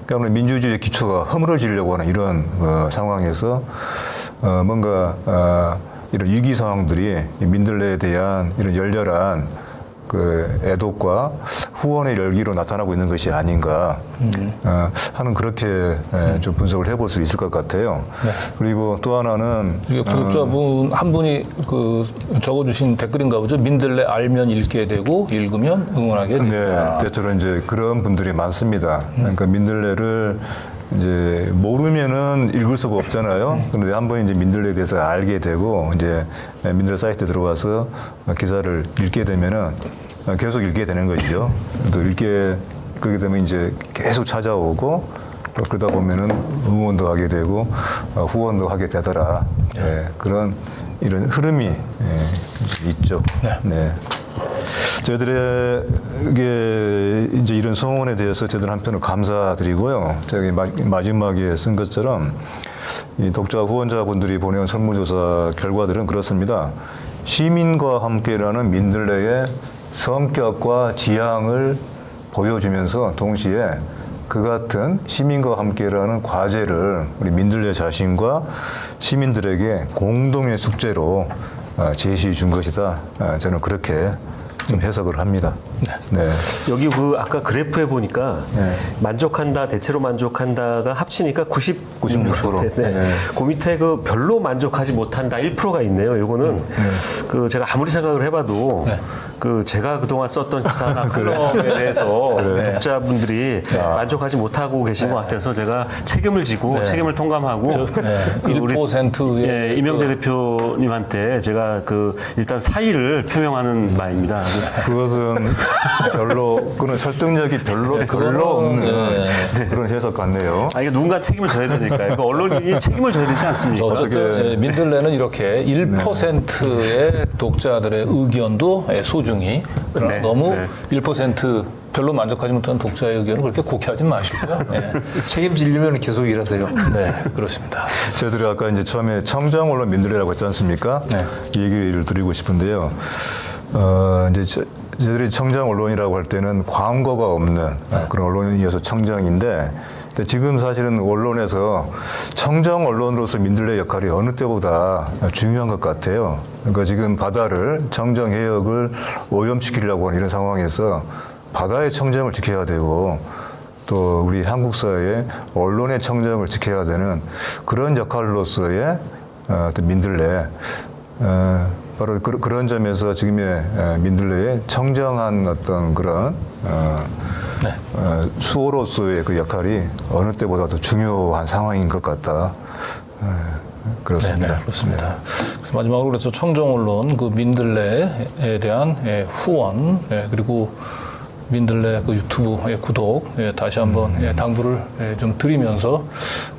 그러니까 민주주의의 기초가 허물어지려고 하는 이런 상황에서 뭔가 이런 위기 상황들이 민들레에 대한 이런 열렬한 그 애독과 후원의 열기로 나타나고 있는 것이 아닌가 하는 그렇게 좀 분석을 해볼 수 있을 것 같아요. 그리고 또 하나는 구독자분 한 분이 그 적어주신 댓글인가 보죠. 민들레 알면 읽게 되고 읽으면 응원하게 된다. 네, 때처럼 이제 그런 분들이 많습니다. 그러니까 민들레를 이제 모르면은 읽을 수가 없잖아요. 그런데 한번 이제 민들레에 대해서 알게 되고 이제 민들레 사이트에 들어가서 기사를 읽게 되면은 계속 읽게 되는 거죠. 또 그렇게 되면 이제 계속 찾아오고 그러다 보면은 응원도 하게 되고 후원도 하게 되더라. 네, 그런 이런 흐름이 있죠. 네. 저희들에게 이제 이런 성원에 대해서 저희들 한편으로 감사드리고요. 저기 마지막에 쓴 것처럼 이 독자 후원자분들이 보내온 설문조사 결과들은 그렇습니다. 시민과 함께라는 민들레의 성격과 지향을 보여주면서 동시에 그 같은 시민과 함께라는 과제를 우리 민들레 자신과 시민들에게 공동의 숙제로 제시해 준 것이다. 저는 그렇게 좀 해석을 합니다. 네. 여기 그 아까 그래프에 보니까 만족한다, 대체로 만족한다가 합치니까 96%. 네. 그 밑에 그 별로 만족하지 못한다 1%가 있네요. 이거는 그 제가 아무리 생각을 해봐도 그 제가 그동안 썼던 기사나 칼럼에 대해서 독자분들이 만족하지 못하고 계신 것 같아서 제가 책임을 지고 책임을 통감하고 그 1%의 이명재 대표님한테 제가 그 일단 사의를 표명하는 바입니다. 그것은 그건 설득력이 별로 없는 그런 해석 같네요. 이게 누군가 책임을 져야 되니까요. 언론인이 책임을 져야 되지 않습니까? 어쨌든 민들레는 이렇게 1%의 독자들의 의견도 소중히 그러나 너무 1% 별로 만족하지 못하는 독자의 의견을 그렇게 곡해하지 마시고요. 책임지려면 계속 일하세요. 네, 그렇습니다. 저희들이 아까 이제 처음에 청정 언론 민들레라고 했지 않습니까? 이 얘기를 드리고 싶은데요. 이제 저희들이 청정 언론이라고 할 때는 광고가 없는 그런 언론이어서 청정인데, 근데 지금 사실은 언론에서 청정 언론으로서 민들레 역할이 어느 때보다 중요한 것 같아요. 그러니까 지금 바다를 청정 해역을 오염시키려고 하는 이런 상황에서 바다의 청정을 지켜야 되고 또 우리 한국 사회의 언론의 청정을 지켜야 되는 그런 역할로서의 어떤 민들레, 바로 그런 점에서 지금의 민들레의 청정한 어떤 그런 수호로서의 그 역할이 어느 때보다도 중요한 상황인 것 같다. 그렇습니다. 네, 그렇습니다. 그래서 마지막으로 그래서 청정 언론 그 민들레에 대한 후원 그리고 민들레 그 유튜브 구독 다시 한번 당부를 좀 드리면서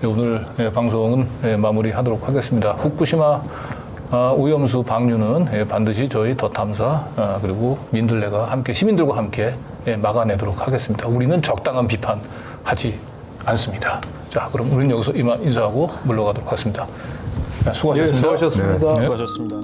오늘 방송은 마무리하도록 하겠습니다. 후쿠시마 오염수 방류는 반드시 저희 더 탐사 그리고 민들레가 함께 시민들과 함께 막아내도록 하겠습니다. 우리는 적당한 비판하지 않습니다. 자, 그럼 우리는 여기서 이만 인사하고 물러가도록 하겠습니다. 수고하셨습니다. 수고하셨습니다. 수고하셨습니다.